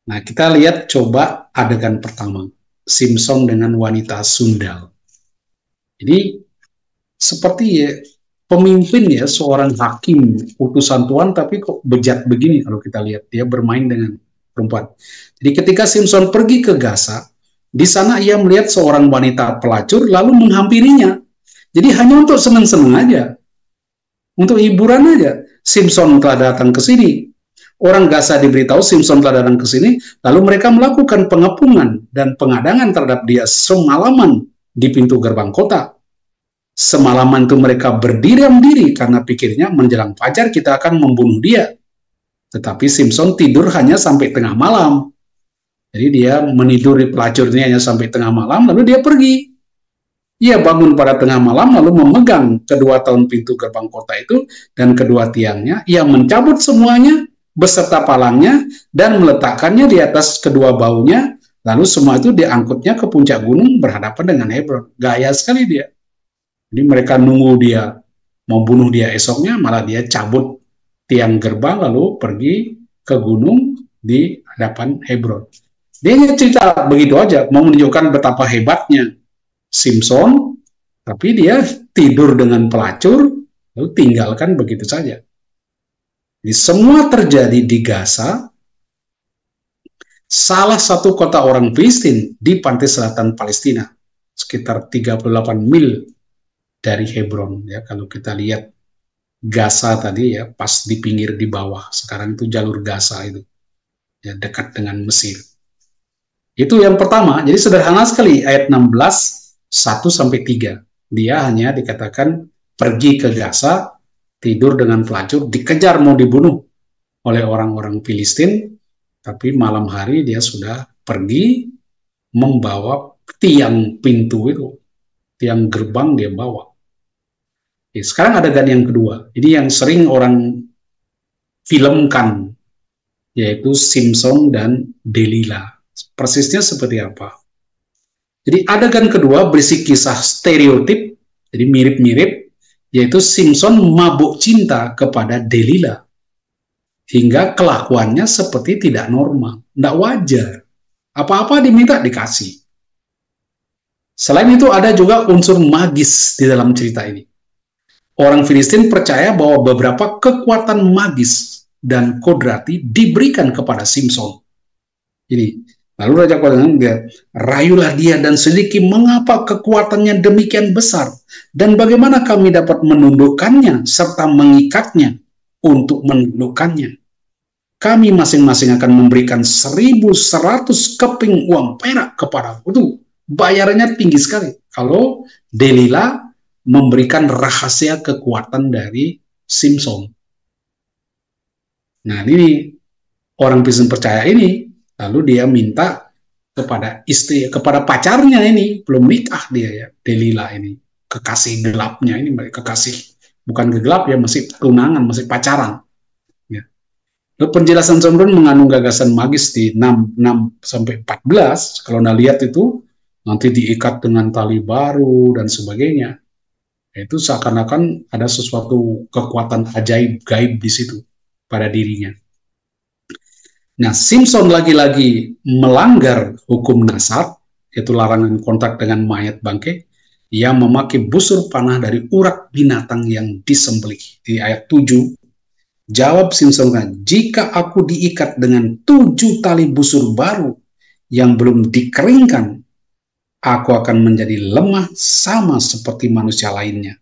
Nah, kita lihat coba adegan pertama. Simson dengan wanita sundal. Jadi, seperti ya, pemimpin ya, seorang hakim, utusan Tuhan, tapi kok bejat begini kalau kita lihat. Dia bermain dengan perempuan. Jadi ketika Simson pergi ke Gaza, di sana ia melihat seorang wanita pelacur lalu menghampirinya. Jadi hanya untuk senang-senang aja. Untuk hiburan aja. Simson telah datang ke sini. Orang Gaza diberitahu Simson telah datang ke sini, lalu mereka melakukan pengepungan dan pengadangan terhadap dia semalaman di pintu gerbang kota. Semalaman itu mereka berdiam diri karena pikirnya menjelang fajar kita akan membunuh dia. Tetapi Simson tidur hanya sampai tengah malam. Jadi dia meniduri pelacurnya hanya sampai tengah malam, lalu dia pergi. Ia bangun pada tengah malam, lalu memegang kedua tahun pintu gerbang kota itu dan kedua tiangnya. Ia mencabut semuanya, beserta palangnya dan meletakkannya di atas kedua baunya, lalu semua itu diangkutnya ke puncak gunung berhadapan dengan Hebron. Gaya sekali dia. Jadi mereka nunggu dia mau bunuh dia esoknya, malah dia cabut tiang gerbang lalu pergi ke gunung di hadapan Hebron. Dia cerita begitu aja, mau menunjukkan betapa hebatnya Simpson, tapi dia tidur dengan pelacur, lalu tinggalkan begitu saja. Jadi semua terjadi di Gaza, salah satu kota orang Filistin di pantai selatan Palestina, sekitar 38 mil dari Hebron. Ya, kalau kita lihat Gaza tadi ya, pas di pinggir di bawah, sekarang itu jalur Gaza itu, ya dekat dengan Mesir. Itu yang pertama. Jadi sederhana sekali ayat 16 1-3. Dia hanya dikatakan pergi ke Gaza, tidur dengan pelacur, dikejar mau dibunuh oleh orang-orang Filistin, tapi malam hari dia sudah pergi membawa tiang pintu itu, tiang gerbang dia bawa. Oke, sekarang adegan yang kedua. Ini yang sering orang filmkan, yaitu Simpson dan Delilah. Persisnya seperti apa? Jadi adegan kedua berisi kisah stereotip, jadi mirip-mirip, yaitu Simpson mabuk cinta kepada Delilah. Hingga kelakuannya seperti tidak normal, tidak wajar. Apa-apa diminta dikasih. Selain itu ada juga unsur magis di dalam cerita ini. Orang Filistin percaya bahwa beberapa kekuatan magis dan kodrati diberikan kepada Simpson. Jadi, lalu Raja Kuat dia, rayulah dia dan selidiki mengapa kekuatannya demikian besar dan bagaimana kami dapat menundukkannya serta mengikatnya untuk menundukkannya. Kami masing-masing akan memberikan 1.100 keping uang perak kepada itu. Bayarannya tinggi sekali. Kalau Delilah memberikan rahasia kekuatan dari Simpson. Nah, ini orang Kristen percaya ini. Lalu dia minta kepada istri, kepada pacarnya ini, belum nikah dia ya, Delilah ini, kekasih gelapnya ini, kekasih, bukan gelap ya, masih tunangan, masih pacaran. Ya. Lalu penjelasan Simpson mengandung gagasan magis di 6-14, kalau Anda lihat itu, nanti diikat dengan tali baru dan sebagainya. Itu seakan-akan ada sesuatu kekuatan ajaib, gaib di situ, pada dirinya. Nah, Simpson lagi-lagi melanggar hukum Nasar, yaitu larangan kontak dengan mayat bangkai, yang memakai busur panah dari urat binatang yang disembelih. Di ayat 7, jawab Simpson, jika aku diikat dengan 7 tali busur baru yang belum dikeringkan, aku akan menjadi lemah sama seperti manusia lainnya.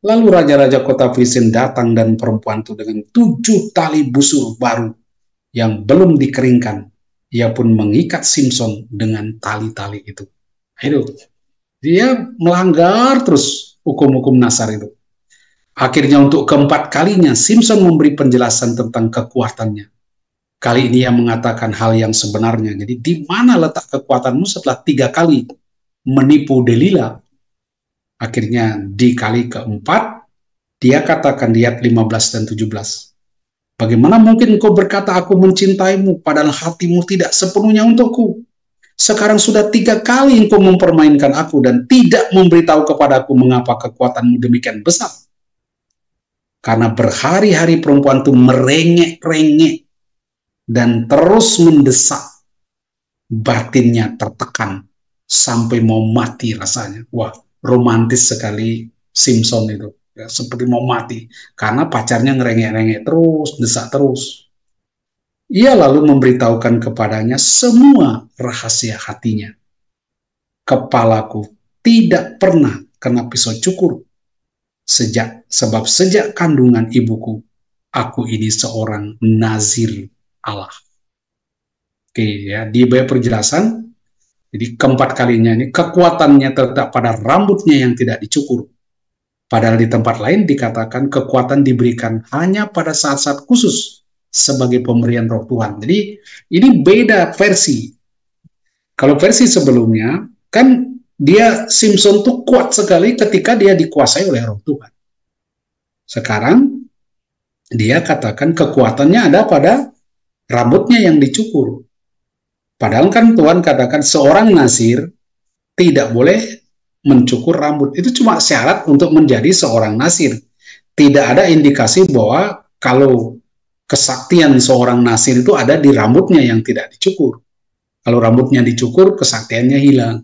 Lalu raja-raja kota Filistin datang dan perempuan itu dengan 7 tali busur baru yang belum dikeringkan, ia pun mengikat Simpson dengan tali-tali itu. Itu dia melanggar terus hukum-hukum Nasar itu. Akhirnya untuk keempat kalinya Simpson memberi penjelasan tentang kekuatannya. Kali ini ia mengatakan hal yang sebenarnya. Jadi di mana letak kekuatanmu setelah 3 kali menipu Delilah? Akhirnya di kali keempat dia katakan, lihat 15 dan 17. Bagaimana mungkin engkau berkata aku mencintaimu, padahal hatimu tidak sepenuhnya untukku? Sekarang sudah 3 kali engkau mempermainkan aku dan tidak memberitahu kepadaku mengapa kekuatanmu demikian besar. Karena berhari-hari perempuan itu merengek-rengek dan terus mendesak, batinnya tertekan sampai mau mati rasanya. Wah, romantis sekali Simpson itu. Ya, seperti mau mati karena pacarnya ngerengek-rengek terus, desak terus. Ia lalu memberitahukan kepadanya semua rahasia hatinya. Kepalaku tidak pernah kena pisau cukur sebab sejak kandungan ibuku aku ini seorang nazir Allah. Oke ya, di bawah penjelasan. Jadi keempat kalinya ini kekuatannya terletak pada rambutnya yang tidak dicukur. Padahal di tempat lain dikatakan kekuatan diberikan hanya pada saat-saat khusus sebagai pemberian roh Tuhan. Jadi ini beda versi. Kalau versi sebelumnya, kan dia Simpson tuh kuat sekali ketika dia dikuasai oleh roh Tuhan. Sekarang dia katakan kekuatannya ada pada rambutnya yang dicukur. Padahal kan Tuhan katakan seorang Nazir tidak boleh mencukur rambut. Itu cuma syarat untuk menjadi seorang Nazir. Tidak ada indikasi bahwa kalau kesaktian seorang Nazir itu ada di rambutnya yang tidak dicukur. Kalau rambutnya dicukur, kesaktiannya hilang.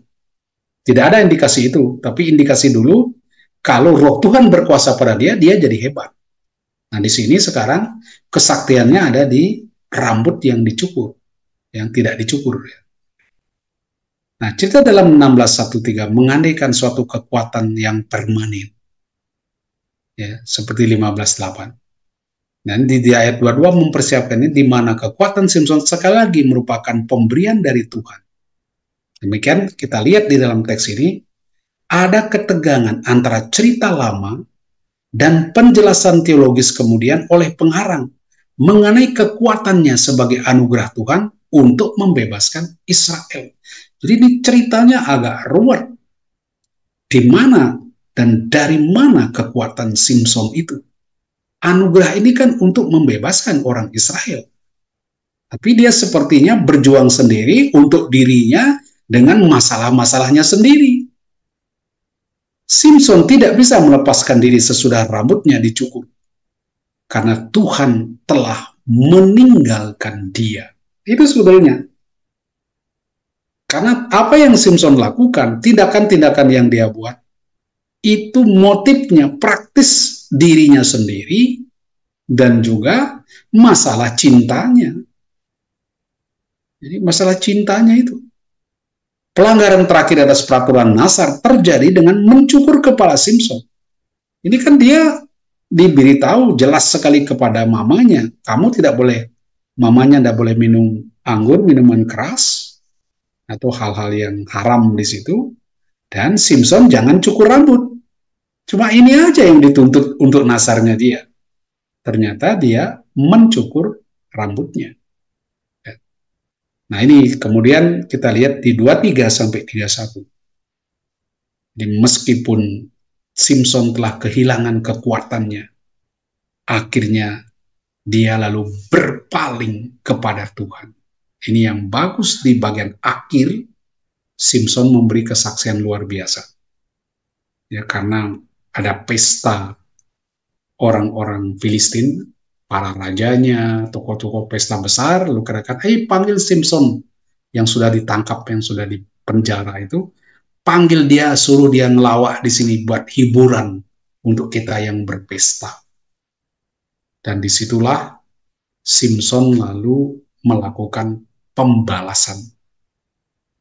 Tidak ada indikasi itu, tapi indikasi dulu kalau roh Tuhan berkuasa pada dia, dia jadi hebat. Nah, di sini sekarang kesaktiannya ada di rambut yang dicukur, yang tidak dicukur. Nah, cerita dalam 16:1-3 mengandaikan suatu kekuatan yang permanen. Ya, seperti 15:8. Dan di ayat 22 mempersiapkan ini di mana kekuatan Simson sekali lagi merupakan pemberian dari Tuhan. Demikian kita lihat di dalam teks ini, ada ketegangan antara cerita lama dan penjelasan teologis kemudian oleh pengarang mengenai kekuatannya sebagai anugerah Tuhan untuk membebaskan Israel. Jadi ini ceritanya agak ruwet. Di mana dan dari mana kekuatan Simson itu? Anugerah ini kan untuk membebaskan orang Israel. Tapi dia sepertinya berjuang sendiri untuk dirinya dengan masalah-masalahnya sendiri. Simson tidak bisa melepaskan diri sesudah rambutnya dicukur. Karena Tuhan telah meninggalkan dia. Itu sebetulnya. Karena apa yang Simson lakukan, tindakan-tindakan yang dia buat, itu motifnya praktis dirinya sendiri dan juga masalah cintanya. Jadi masalah cintanya itu. Pelanggaran terakhir atas peraturan Nasar terjadi dengan mencukur kepala Simson. Ini kan dia diberitahu jelas sekali kepada mamanya, kamu tidak boleh, mamanya tidak boleh minum anggur, minuman keras, atau hal-hal yang haram di situ. Dan Simson jangan cukur rambut. Cuma ini aja yang dituntut untuk nasarnya dia. Ternyata dia mencukur rambutnya. Nah ini kemudian kita lihat di 23-31. Jadi meskipun Simson telah kehilangan kekuatannya, akhirnya dia lalu berpaling kepada Tuhan. Ini yang bagus di bagian akhir, Simson memberi kesaksian luar biasa. Ya, karena ada pesta orang-orang Filistin, para rajanya, tokoh-tokoh pesta besar, lalu katakan, panggil Simson yang sudah ditangkap, yang sudah dipenjara itu, panggil dia, suruh dia ngelawak di sini buat hiburan untuk kita yang berpesta. Dan disitulah Simson lalu melakukan pembalasan.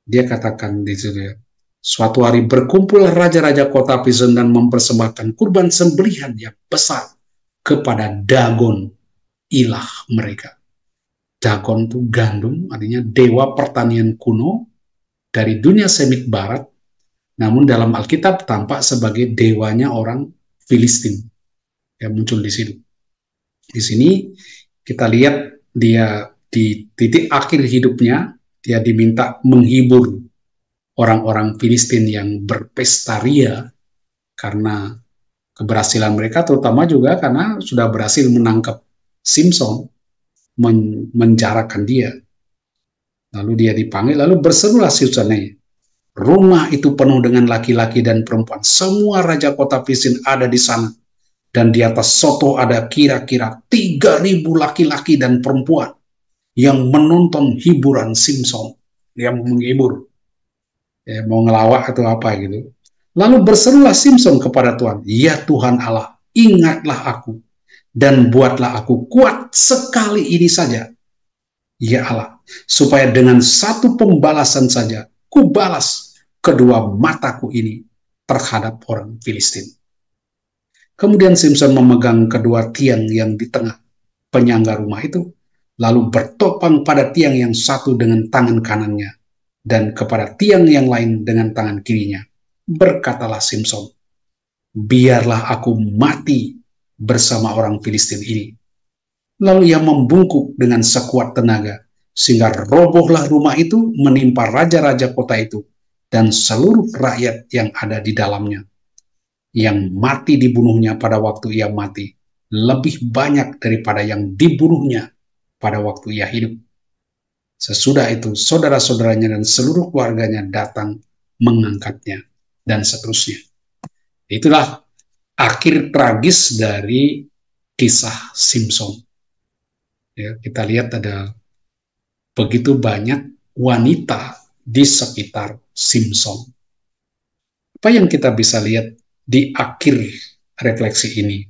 Dia katakan di situ, suatu hari berkumpul raja-raja kota Pison dan mempersembahkan kurban sembelihan yang besar kepada Dagon, ilah mereka. Dagon itu gandum, artinya dewa pertanian kuno dari dunia Semit Barat, namun dalam Alkitab tampak sebagai dewanya orang Filistin yang muncul di situ. Di sini kita lihat dia di titik akhir hidupnya, dia diminta menghibur orang-orang Filistin yang berpesta ria karena keberhasilan mereka, terutama juga karena sudah berhasil menangkap Simson, menjarakan dia. Lalu dia dipanggil, lalu berserulah Susanai. Rumah itu penuh dengan laki-laki dan perempuan. Semua raja kota Filistin ada di sana. Dan di atas soto ada kira-kira 3.000 laki-laki dan perempuan yang menonton hiburan Simson. Dia mau menghibur, ya, mau ngelawak atau apa gitu. Lalu berserulah Simson kepada Tuhan, ya Tuhan Allah, ingatlah aku dan buatlah aku kuat sekali ini saja. Ya Allah, supaya dengan satu pembalasan saja, ku balas kedua mataku ini terhadap orang Filistin. Kemudian Simson memegang kedua tiang yang di tengah penyangga rumah itu, lalu bertopang pada tiang yang satu dengan tangan kanannya, dan kepada tiang yang lain dengan tangan kirinya. Berkatalah Simson, biarlah aku mati bersama orang Filistin ini. Lalu ia membungkuk dengan sekuat tenaga, sehingga robohlah rumah itu menimpa raja-raja kota itu, dan seluruh rakyat yang ada di dalamnya. Yang mati dibunuhnya pada waktu ia mati, lebih banyak daripada yang dibunuhnya pada waktu ia hidup. Sesudah itu, saudara-saudaranya dan seluruh keluarganya datang mengangkatnya, dan seterusnya. Itulah akhir tragis dari kisah Simpson. Ya, kita lihat ada begitu banyak wanita di sekitar Simpson. Apa yang kita bisa lihat di akhir refleksi ini?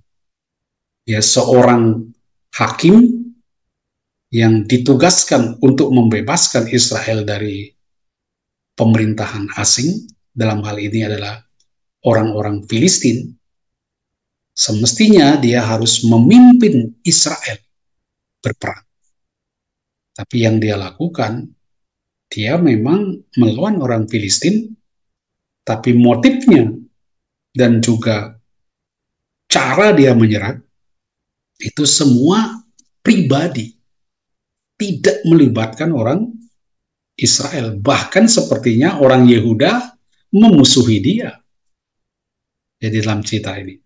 Ya, seorang hakim yang ditugaskan untuk membebaskan Israel dari pemerintahan asing, dalam hal ini adalah orang-orang Filistin, semestinya dia harus memimpin Israel berperang. Tapi yang dia lakukan, dia memang melawan orang Filistin, tapi motifnya dan juga cara dia menyerang itu semua pribadi, tidak melibatkan orang Israel. Bahkan sepertinya orang Yehuda memusuhi dia. Jadi dalam cerita ini.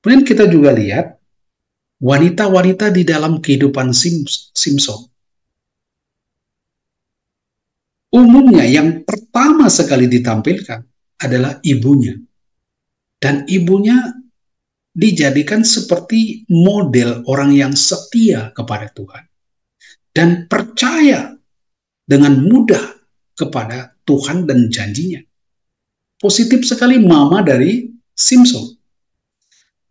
Kemudian kita juga lihat wanita-wanita di dalam kehidupan Simpson. Umumnya yang pertama sekali ditampilkan adalah ibunya. Dan ibunya dijadikan seperti model orang yang setia kepada Tuhan. Dan percaya dengan mudah kepada Tuhan dan janjinya. Positif sekali mama dari Simpson.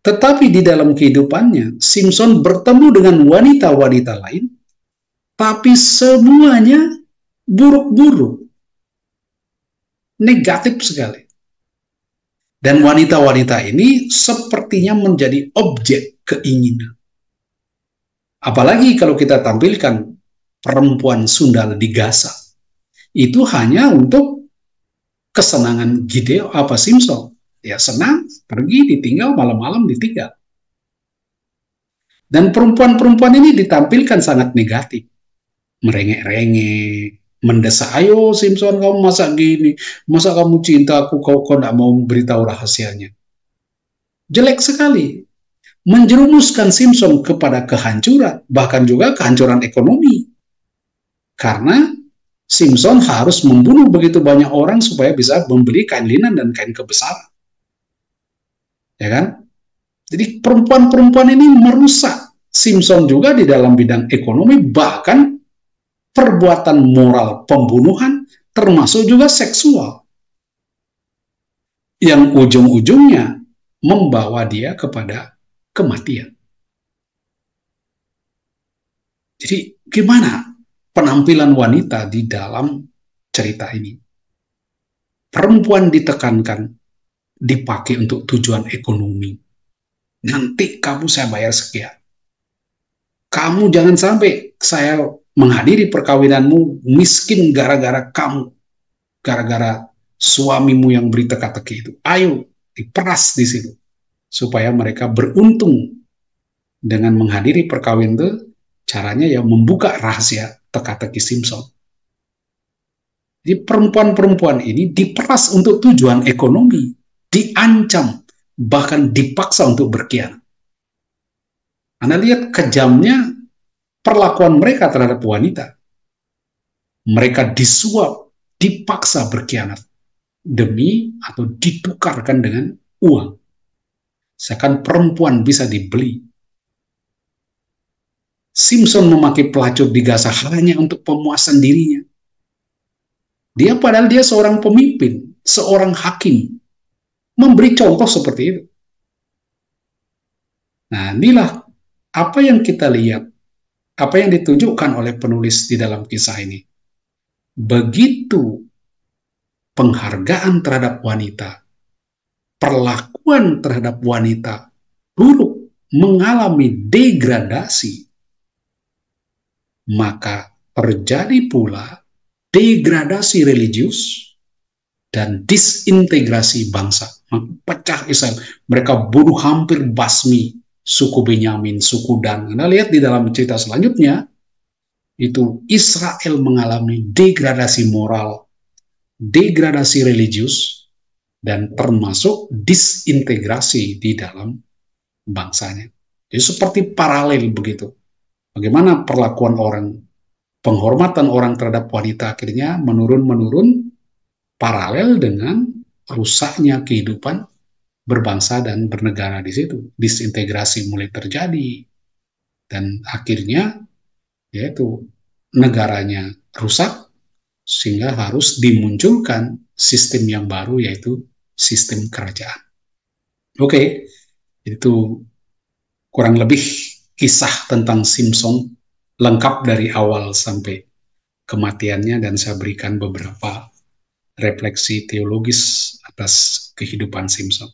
Tetapi di dalam kehidupannya, Simpson bertemu dengan wanita-wanita lain, tapi semuanya buruk-buruk, negatif sekali. Dan wanita-wanita ini sepertinya menjadi objek keinginan. Apalagi kalau kita tampilkan perempuan sundal di Gaza, itu hanya untuk kesenangan Simpson. Ya senang, pergi, ditinggal, malam-malam ditinggal. Dan perempuan-perempuan ini ditampilkan sangat negatif. Merengek-rengek, mendesak, ayo Simpson kamu masa gini, masa kamu cinta aku, kau tidak mau beritahu rahasianya. Jelek sekali. Menjerumuskan Simpson kepada kehancuran, bahkan juga kehancuran ekonomi. Karena Simpson harus membunuh begitu banyak orang supaya bisa membeli kain linen dan kain kebesaran. Ya kan? Jadi perempuan-perempuan ini merusak Simpson juga di dalam bidang ekonomi, bahkan perbuatan moral pembunuhan, termasuk juga seksual. Yang ujung-ujungnya membawa dia kepada kematian. Jadi gimana penampilan wanita di dalam cerita ini? Perempuan ditekankan, dipakai untuk tujuan ekonomi. Nanti kamu saya bayar sekian. Kamu jangan sampai saya menghadiri perkawinanmu miskin gara-gara kamu, gara-gara suamimu yang beri teka-teki itu. Ayo, diperas di situ. Supaya mereka beruntung dengan menghadiri perkawinan itu, caranya ya membuka rahasia teka-teki Simpson. Jadi perempuan-perempuan ini diperas untuk tujuan ekonomi, diancam, bahkan dipaksa untuk berkhianat. Anda lihat kejamnya perlakuan mereka terhadap wanita. Mereka disuap, dipaksa berkhianat demi atau ditukarkan dengan uang. Seakan perempuan bisa dibeli. Simpson memakai pelacur di Gaza hanya untuk pemuasan dirinya. Padahal dia seorang pemimpin, seorang hakim, memberi contoh seperti itu. Nah, inilah apa yang kita lihat, apa yang ditunjukkan oleh penulis di dalam kisah ini. Begitu penghargaan terhadap wanita, perlakuan terhadap wanita buruk, mengalami degradasi, maka terjadi pula degradasi religius dan disintegrasi bangsa. Pecah Israel. Mereka bunuh hampir basmi suku Benyamin, suku Dan. Anda lihat di dalam cerita selanjutnya, itu Israel mengalami degradasi moral, degradasi religius, dan termasuk disintegrasi di dalam bangsanya. Jadi seperti paralel begitu. Bagaimana perlakuan orang, penghormatan orang terhadap wanita akhirnya menurun-menurun paralel dengan rusaknya kehidupan berbangsa dan bernegara di situ. Disintegrasi mulai terjadi dan akhirnya yaitu negaranya rusak sehingga harus dimunculkan sistem yang baru yaitu sistem kerajaan. Oke, itu kurang lebih kisah tentang Simpson lengkap dari awal sampai kematiannya dan saya berikan beberapa refleksi teologis atas kehidupan Simpson.